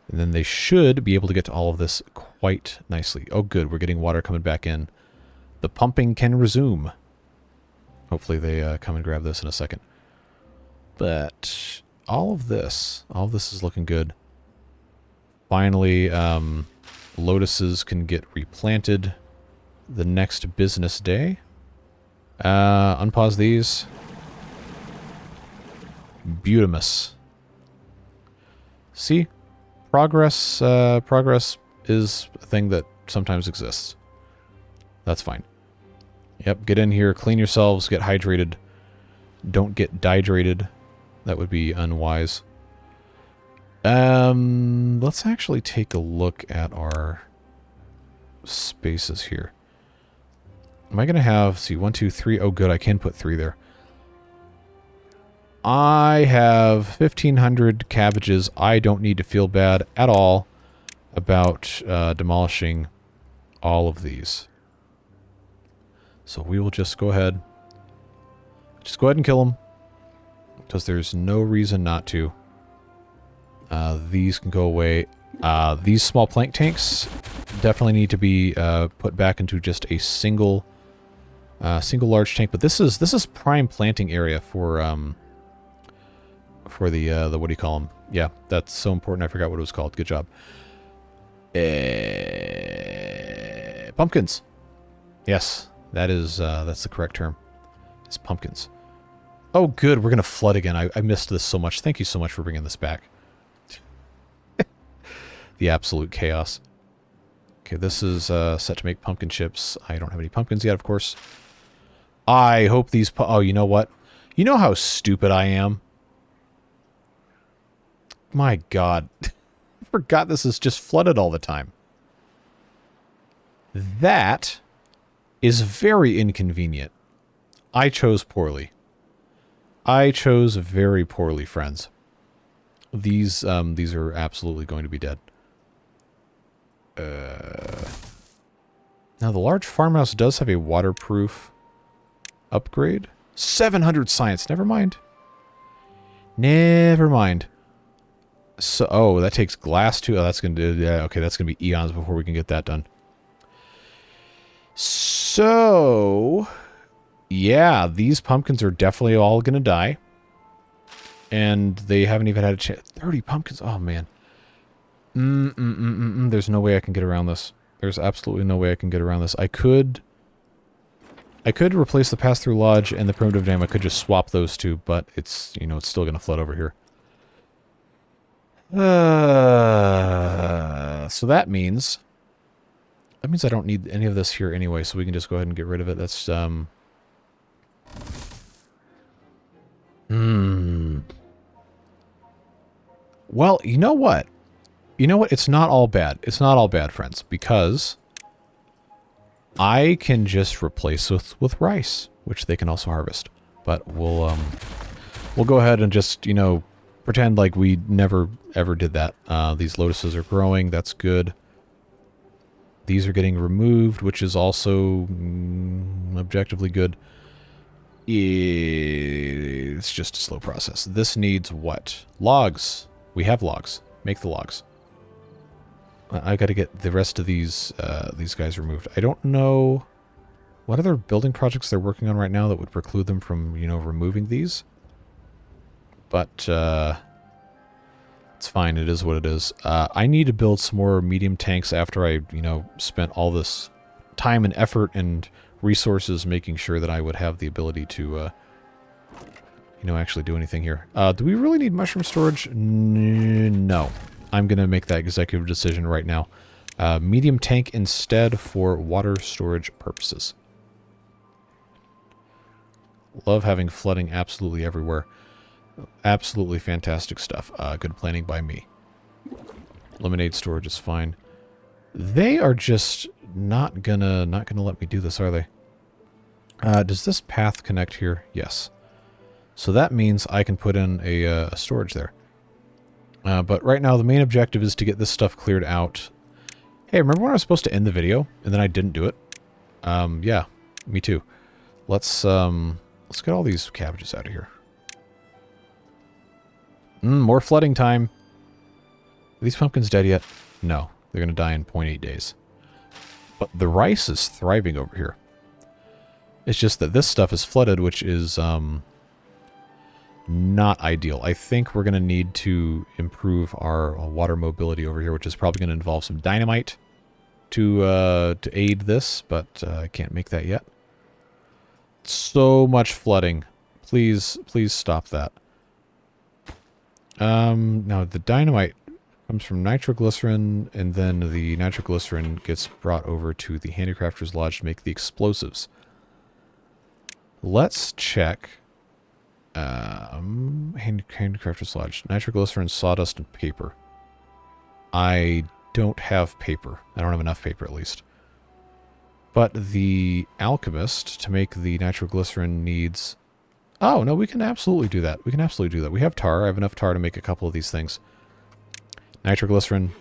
And then they should be able to get to all of this quite nicely. Oh, good. We're getting water coming back in. The pumping can resume. Hopefully they come and grab this in a second. But all of this is looking good. Finally, lotuses can get replanted the next business day. Unpause these. Beautimus. See? Progress is a thing that sometimes exists. That's fine. Yep, get in here, clean yourselves, get hydrated. Don't get dehydrated. That would be unwise. Let's actually take a look at our spaces here. Am I going to have, see, 1, 2, 3. Oh, good, I can put 3 there. I have 1,500 cabbages. I don't need to feel bad at all about demolishing all of these. So we will just go ahead. Just go ahead and kill them. Because there's no reason not to. These can go away. These small plank tanks definitely need to be put back into just a single large tank. But this is prime planting area for the what do you call them? Yeah, that's so important. I forgot what it was called. Good job. Pumpkins. Yes, that's the correct term. It's pumpkins. Oh, good. We're gonna flood again. I missed this so much. Thank you so much for bringing this back. The absolute chaos. Okay, this is set to make pumpkin chips. I don't have any pumpkins yet, of course. I hope these... Oh, you know what? You know how stupid I am? My God. I forgot this is just flooded all the time. That is very inconvenient. I chose poorly. I chose very poorly, friends. These are absolutely going to be dead. Now, the large farmhouse does have a waterproof upgrade. 700 science. Never mind. Never mind. So, oh, that takes glass too. Oh, that's going to do... Yeah, okay, that's going to be eons before we can get that done. So, yeah, these pumpkins are definitely all going to die. And they haven't even had a chance. 30 pumpkins. Oh, man. There's no way I can get around this. There's absolutely no way I can get around this. I could replace the pass-through lodge and the primitive dam. I could just swap those two, but it's, you know, it's still going to flood over here. So that means I don't need any of this here anyway, so we can just go ahead and get rid of it. That's, Well, you know what? you know what? It's not all bad. It's not all bad, friends, because I can just replace with rice, which they can also harvest. But we'll go ahead and just, you know, pretend like we never ever did that. These lotuses are growing. That's good. These are getting removed, which is also objectively good. It's just a slow process. This needs what? Logs. We have logs. Make the logs. I got to get the rest of these guys removed. I don't know what other building projects they're working on right now that would preclude them from, you know, removing these. But it's fine. It is what it is. I need to build some more medium tanks after I, you know, spent all this time and effort and resources making sure that I would have the ability to, you know, actually do anything here. Do we really need mushroom storage? No. I'm going to make that executive decision right now. Medium tank instead for water storage purposes. Love having flooding absolutely everywhere. Absolutely fantastic stuff. Good planning by me. Lemonade storage is fine. They are just not gonna let me do this, are they? Does this path connect here? Yes. So that means I can put in a storage there. But right now the main objective is to get this stuff cleared out. Hey, remember when I was supposed to end the video and then I didn't do it? Yeah, me too. Let's get all these cabbages out of here. More flooding time. Are these pumpkins dead yet? No, they're going to die in 0.8 days. But the rice is thriving over here. It's just that this stuff is flooded, which is not ideal. I think we're going to need to improve our water mobility over here, which is probably going to involve some dynamite to aid this, but I can't make that yet. So much flooding. Please stop that. Now the dynamite comes from nitroglycerin, and then the nitroglycerin gets brought over to the Handicrafter's Lodge to make the explosives. Let's check. Handicrafter's Lodge. Nitroglycerin, sawdust, and paper. I don't have paper. I don't have enough paper, at least. But the alchemist, to make the nitroglycerin, needs... Oh, no, we can absolutely do that. We can absolutely do that. We have tar. I have enough tar to make a couple of these things. Nitroglycerin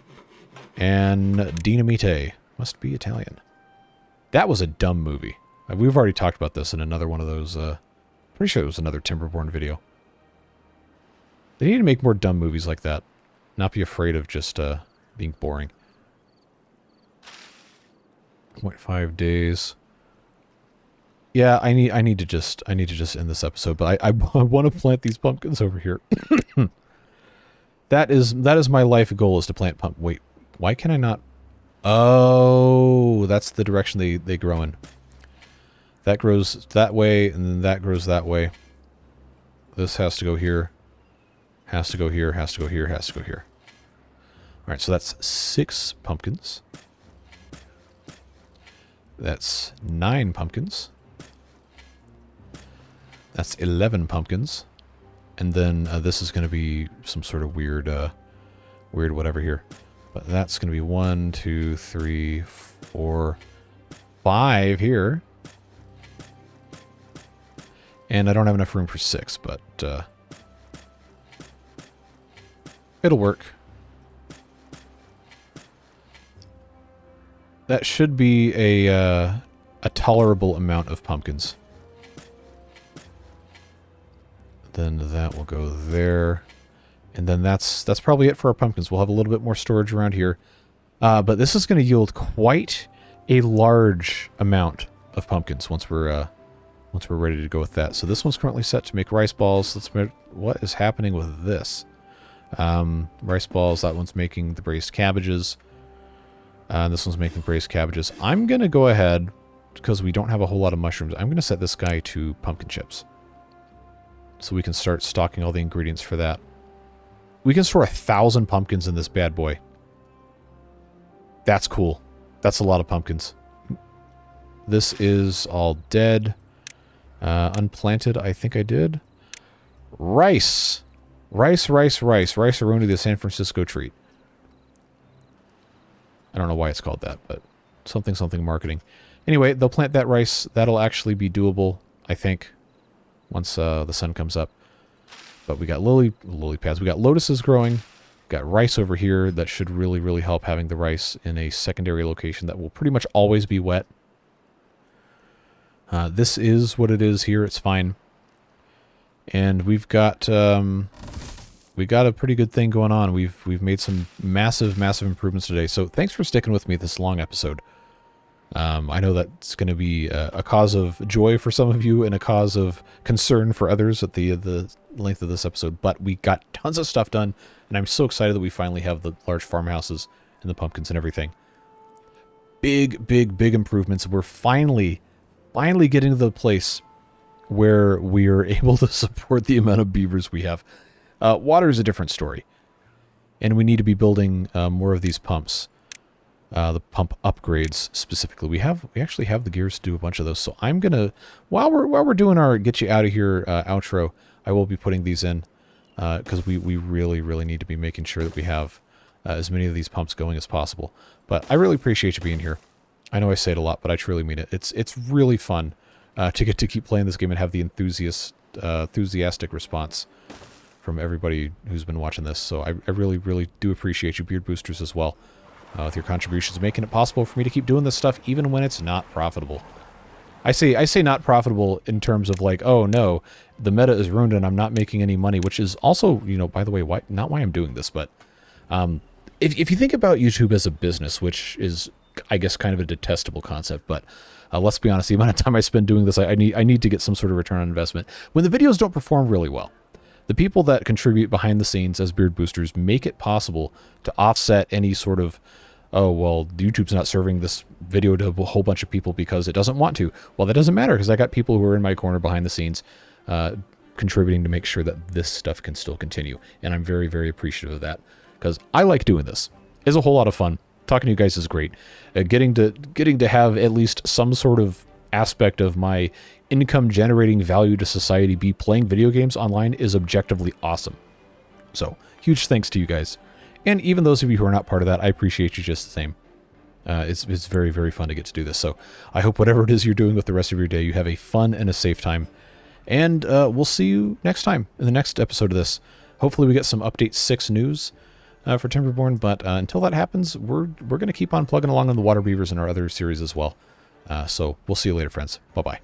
and dynamite. Must be Italian. That was a dumb movie. We've already talked about this in another one of those... pretty sure it was another Timberborn video. They need to make more dumb movies like that. Not be afraid of just being boring. 0.5 days. Yeah, I need to just end this episode, but I want to plant these pumpkins over here. That is my life goal, is to plant Wait, why can I not? Oh, that's the direction they grow in. That grows that way, and then that grows that way. This has to go here. Has to go here, has to go here, has to go here. Alright, so that's 6 pumpkins. That's 9 pumpkins. That's 11 pumpkins. And then this is going to be some sort of weird whatever here. But that's going to be 1, 2, 3, 4, 5 here. And I don't have enough room for 6, but it'll work. That should be a tolerable amount of pumpkins. Then that will go there. And then that's probably it for our pumpkins. We'll have a little bit more storage around here. But this is going to yield quite a large amount of pumpkins once we're ready to go with that. So this one's currently set to make rice balls. What is happening with this? Rice balls, that one's making the braised cabbages. This one's making braised cabbages. I'm going to go ahead, because we don't have a whole lot of mushrooms, I'm going to set this guy to pumpkin chips. So we can start stocking all the ingredients for that. We can store 1,000 pumpkins in this bad boy. That's cool. That's a lot of pumpkins. This is all dead. Unplanted, I think I did. Rice. Rice, rice, rice. Rice-a-roni, the San Francisco treat. I don't know why it's called that, but something marketing. Anyway, they'll plant that rice. That'll actually be doable, I think, once the sun comes up. But we got lily pads. We got lotuses growing. Got rice over here. That should really help, having the rice in a secondary location that will pretty much always be wet. This is what it is here. It's fine. And we've got a pretty good thing going on. We've made some massive improvements today. So thanks for sticking with me this long episode. I know that's going to be a cause of joy for some of you and a cause of concern for others at the length of this episode. But we got tons of stuff done, and I'm so excited that we finally have the large farmhouses and the pumpkins and everything. Big improvements. We're finally getting to the place where we are able to support the amount of beavers we have. Water is a different story, and we need to be building more of these pumps. The pump upgrades specifically. We actually have the gears to do a bunch of those. So I'm gonna, while we're doing our get you out of here outro, I will be putting these in because we really need to be making sure that we have as many of these pumps going as possible. But I really appreciate you being here. I know I say it a lot, but I truly mean it. It's really fun to get to keep playing this game and have the enthusiastic response from everybody who's been watching this. So I really do appreciate you, Beard Boosters, as well. With your contributions, making it possible for me to keep doing this stuff even when it's not profitable. I say not profitable in terms of like, oh no, the meta is ruined and I'm not making any money, which is also, you know, by the way, not why I'm doing this, but if you think about YouTube as a business, which is, I guess, kind of a detestable concept, but let's be honest, the amount of time I spend doing this, I need to get some sort of return on investment. When the videos don't perform really well, the people that contribute behind the scenes as Beard Boosters make it possible to offset any sort of, oh, well, YouTube's not serving this video to a whole bunch of people because it doesn't want to. Well, that doesn't matter because I got people who are in my corner behind the scenes contributing to make sure that this stuff can still continue. And I'm very appreciative of that because I like doing this. It's a whole lot of fun. Talking to you guys is great. Getting to have at least some sort of aspect of my income generating value to society be playing video games online is objectively awesome. So huge thanks to you guys, and even those of you who are not part of that, I appreciate you just the same. It's very fun to get to do this. So I hope whatever it is you're doing with the rest of your day, you have a fun and a safe time, and we'll see you next time in the next episode of this. Hopefully we get some update 6 news for Timberborn, but until that happens, we're going to keep on plugging along on the Water Beavers and our other series as well. So we'll see you later, friends. Bye-bye.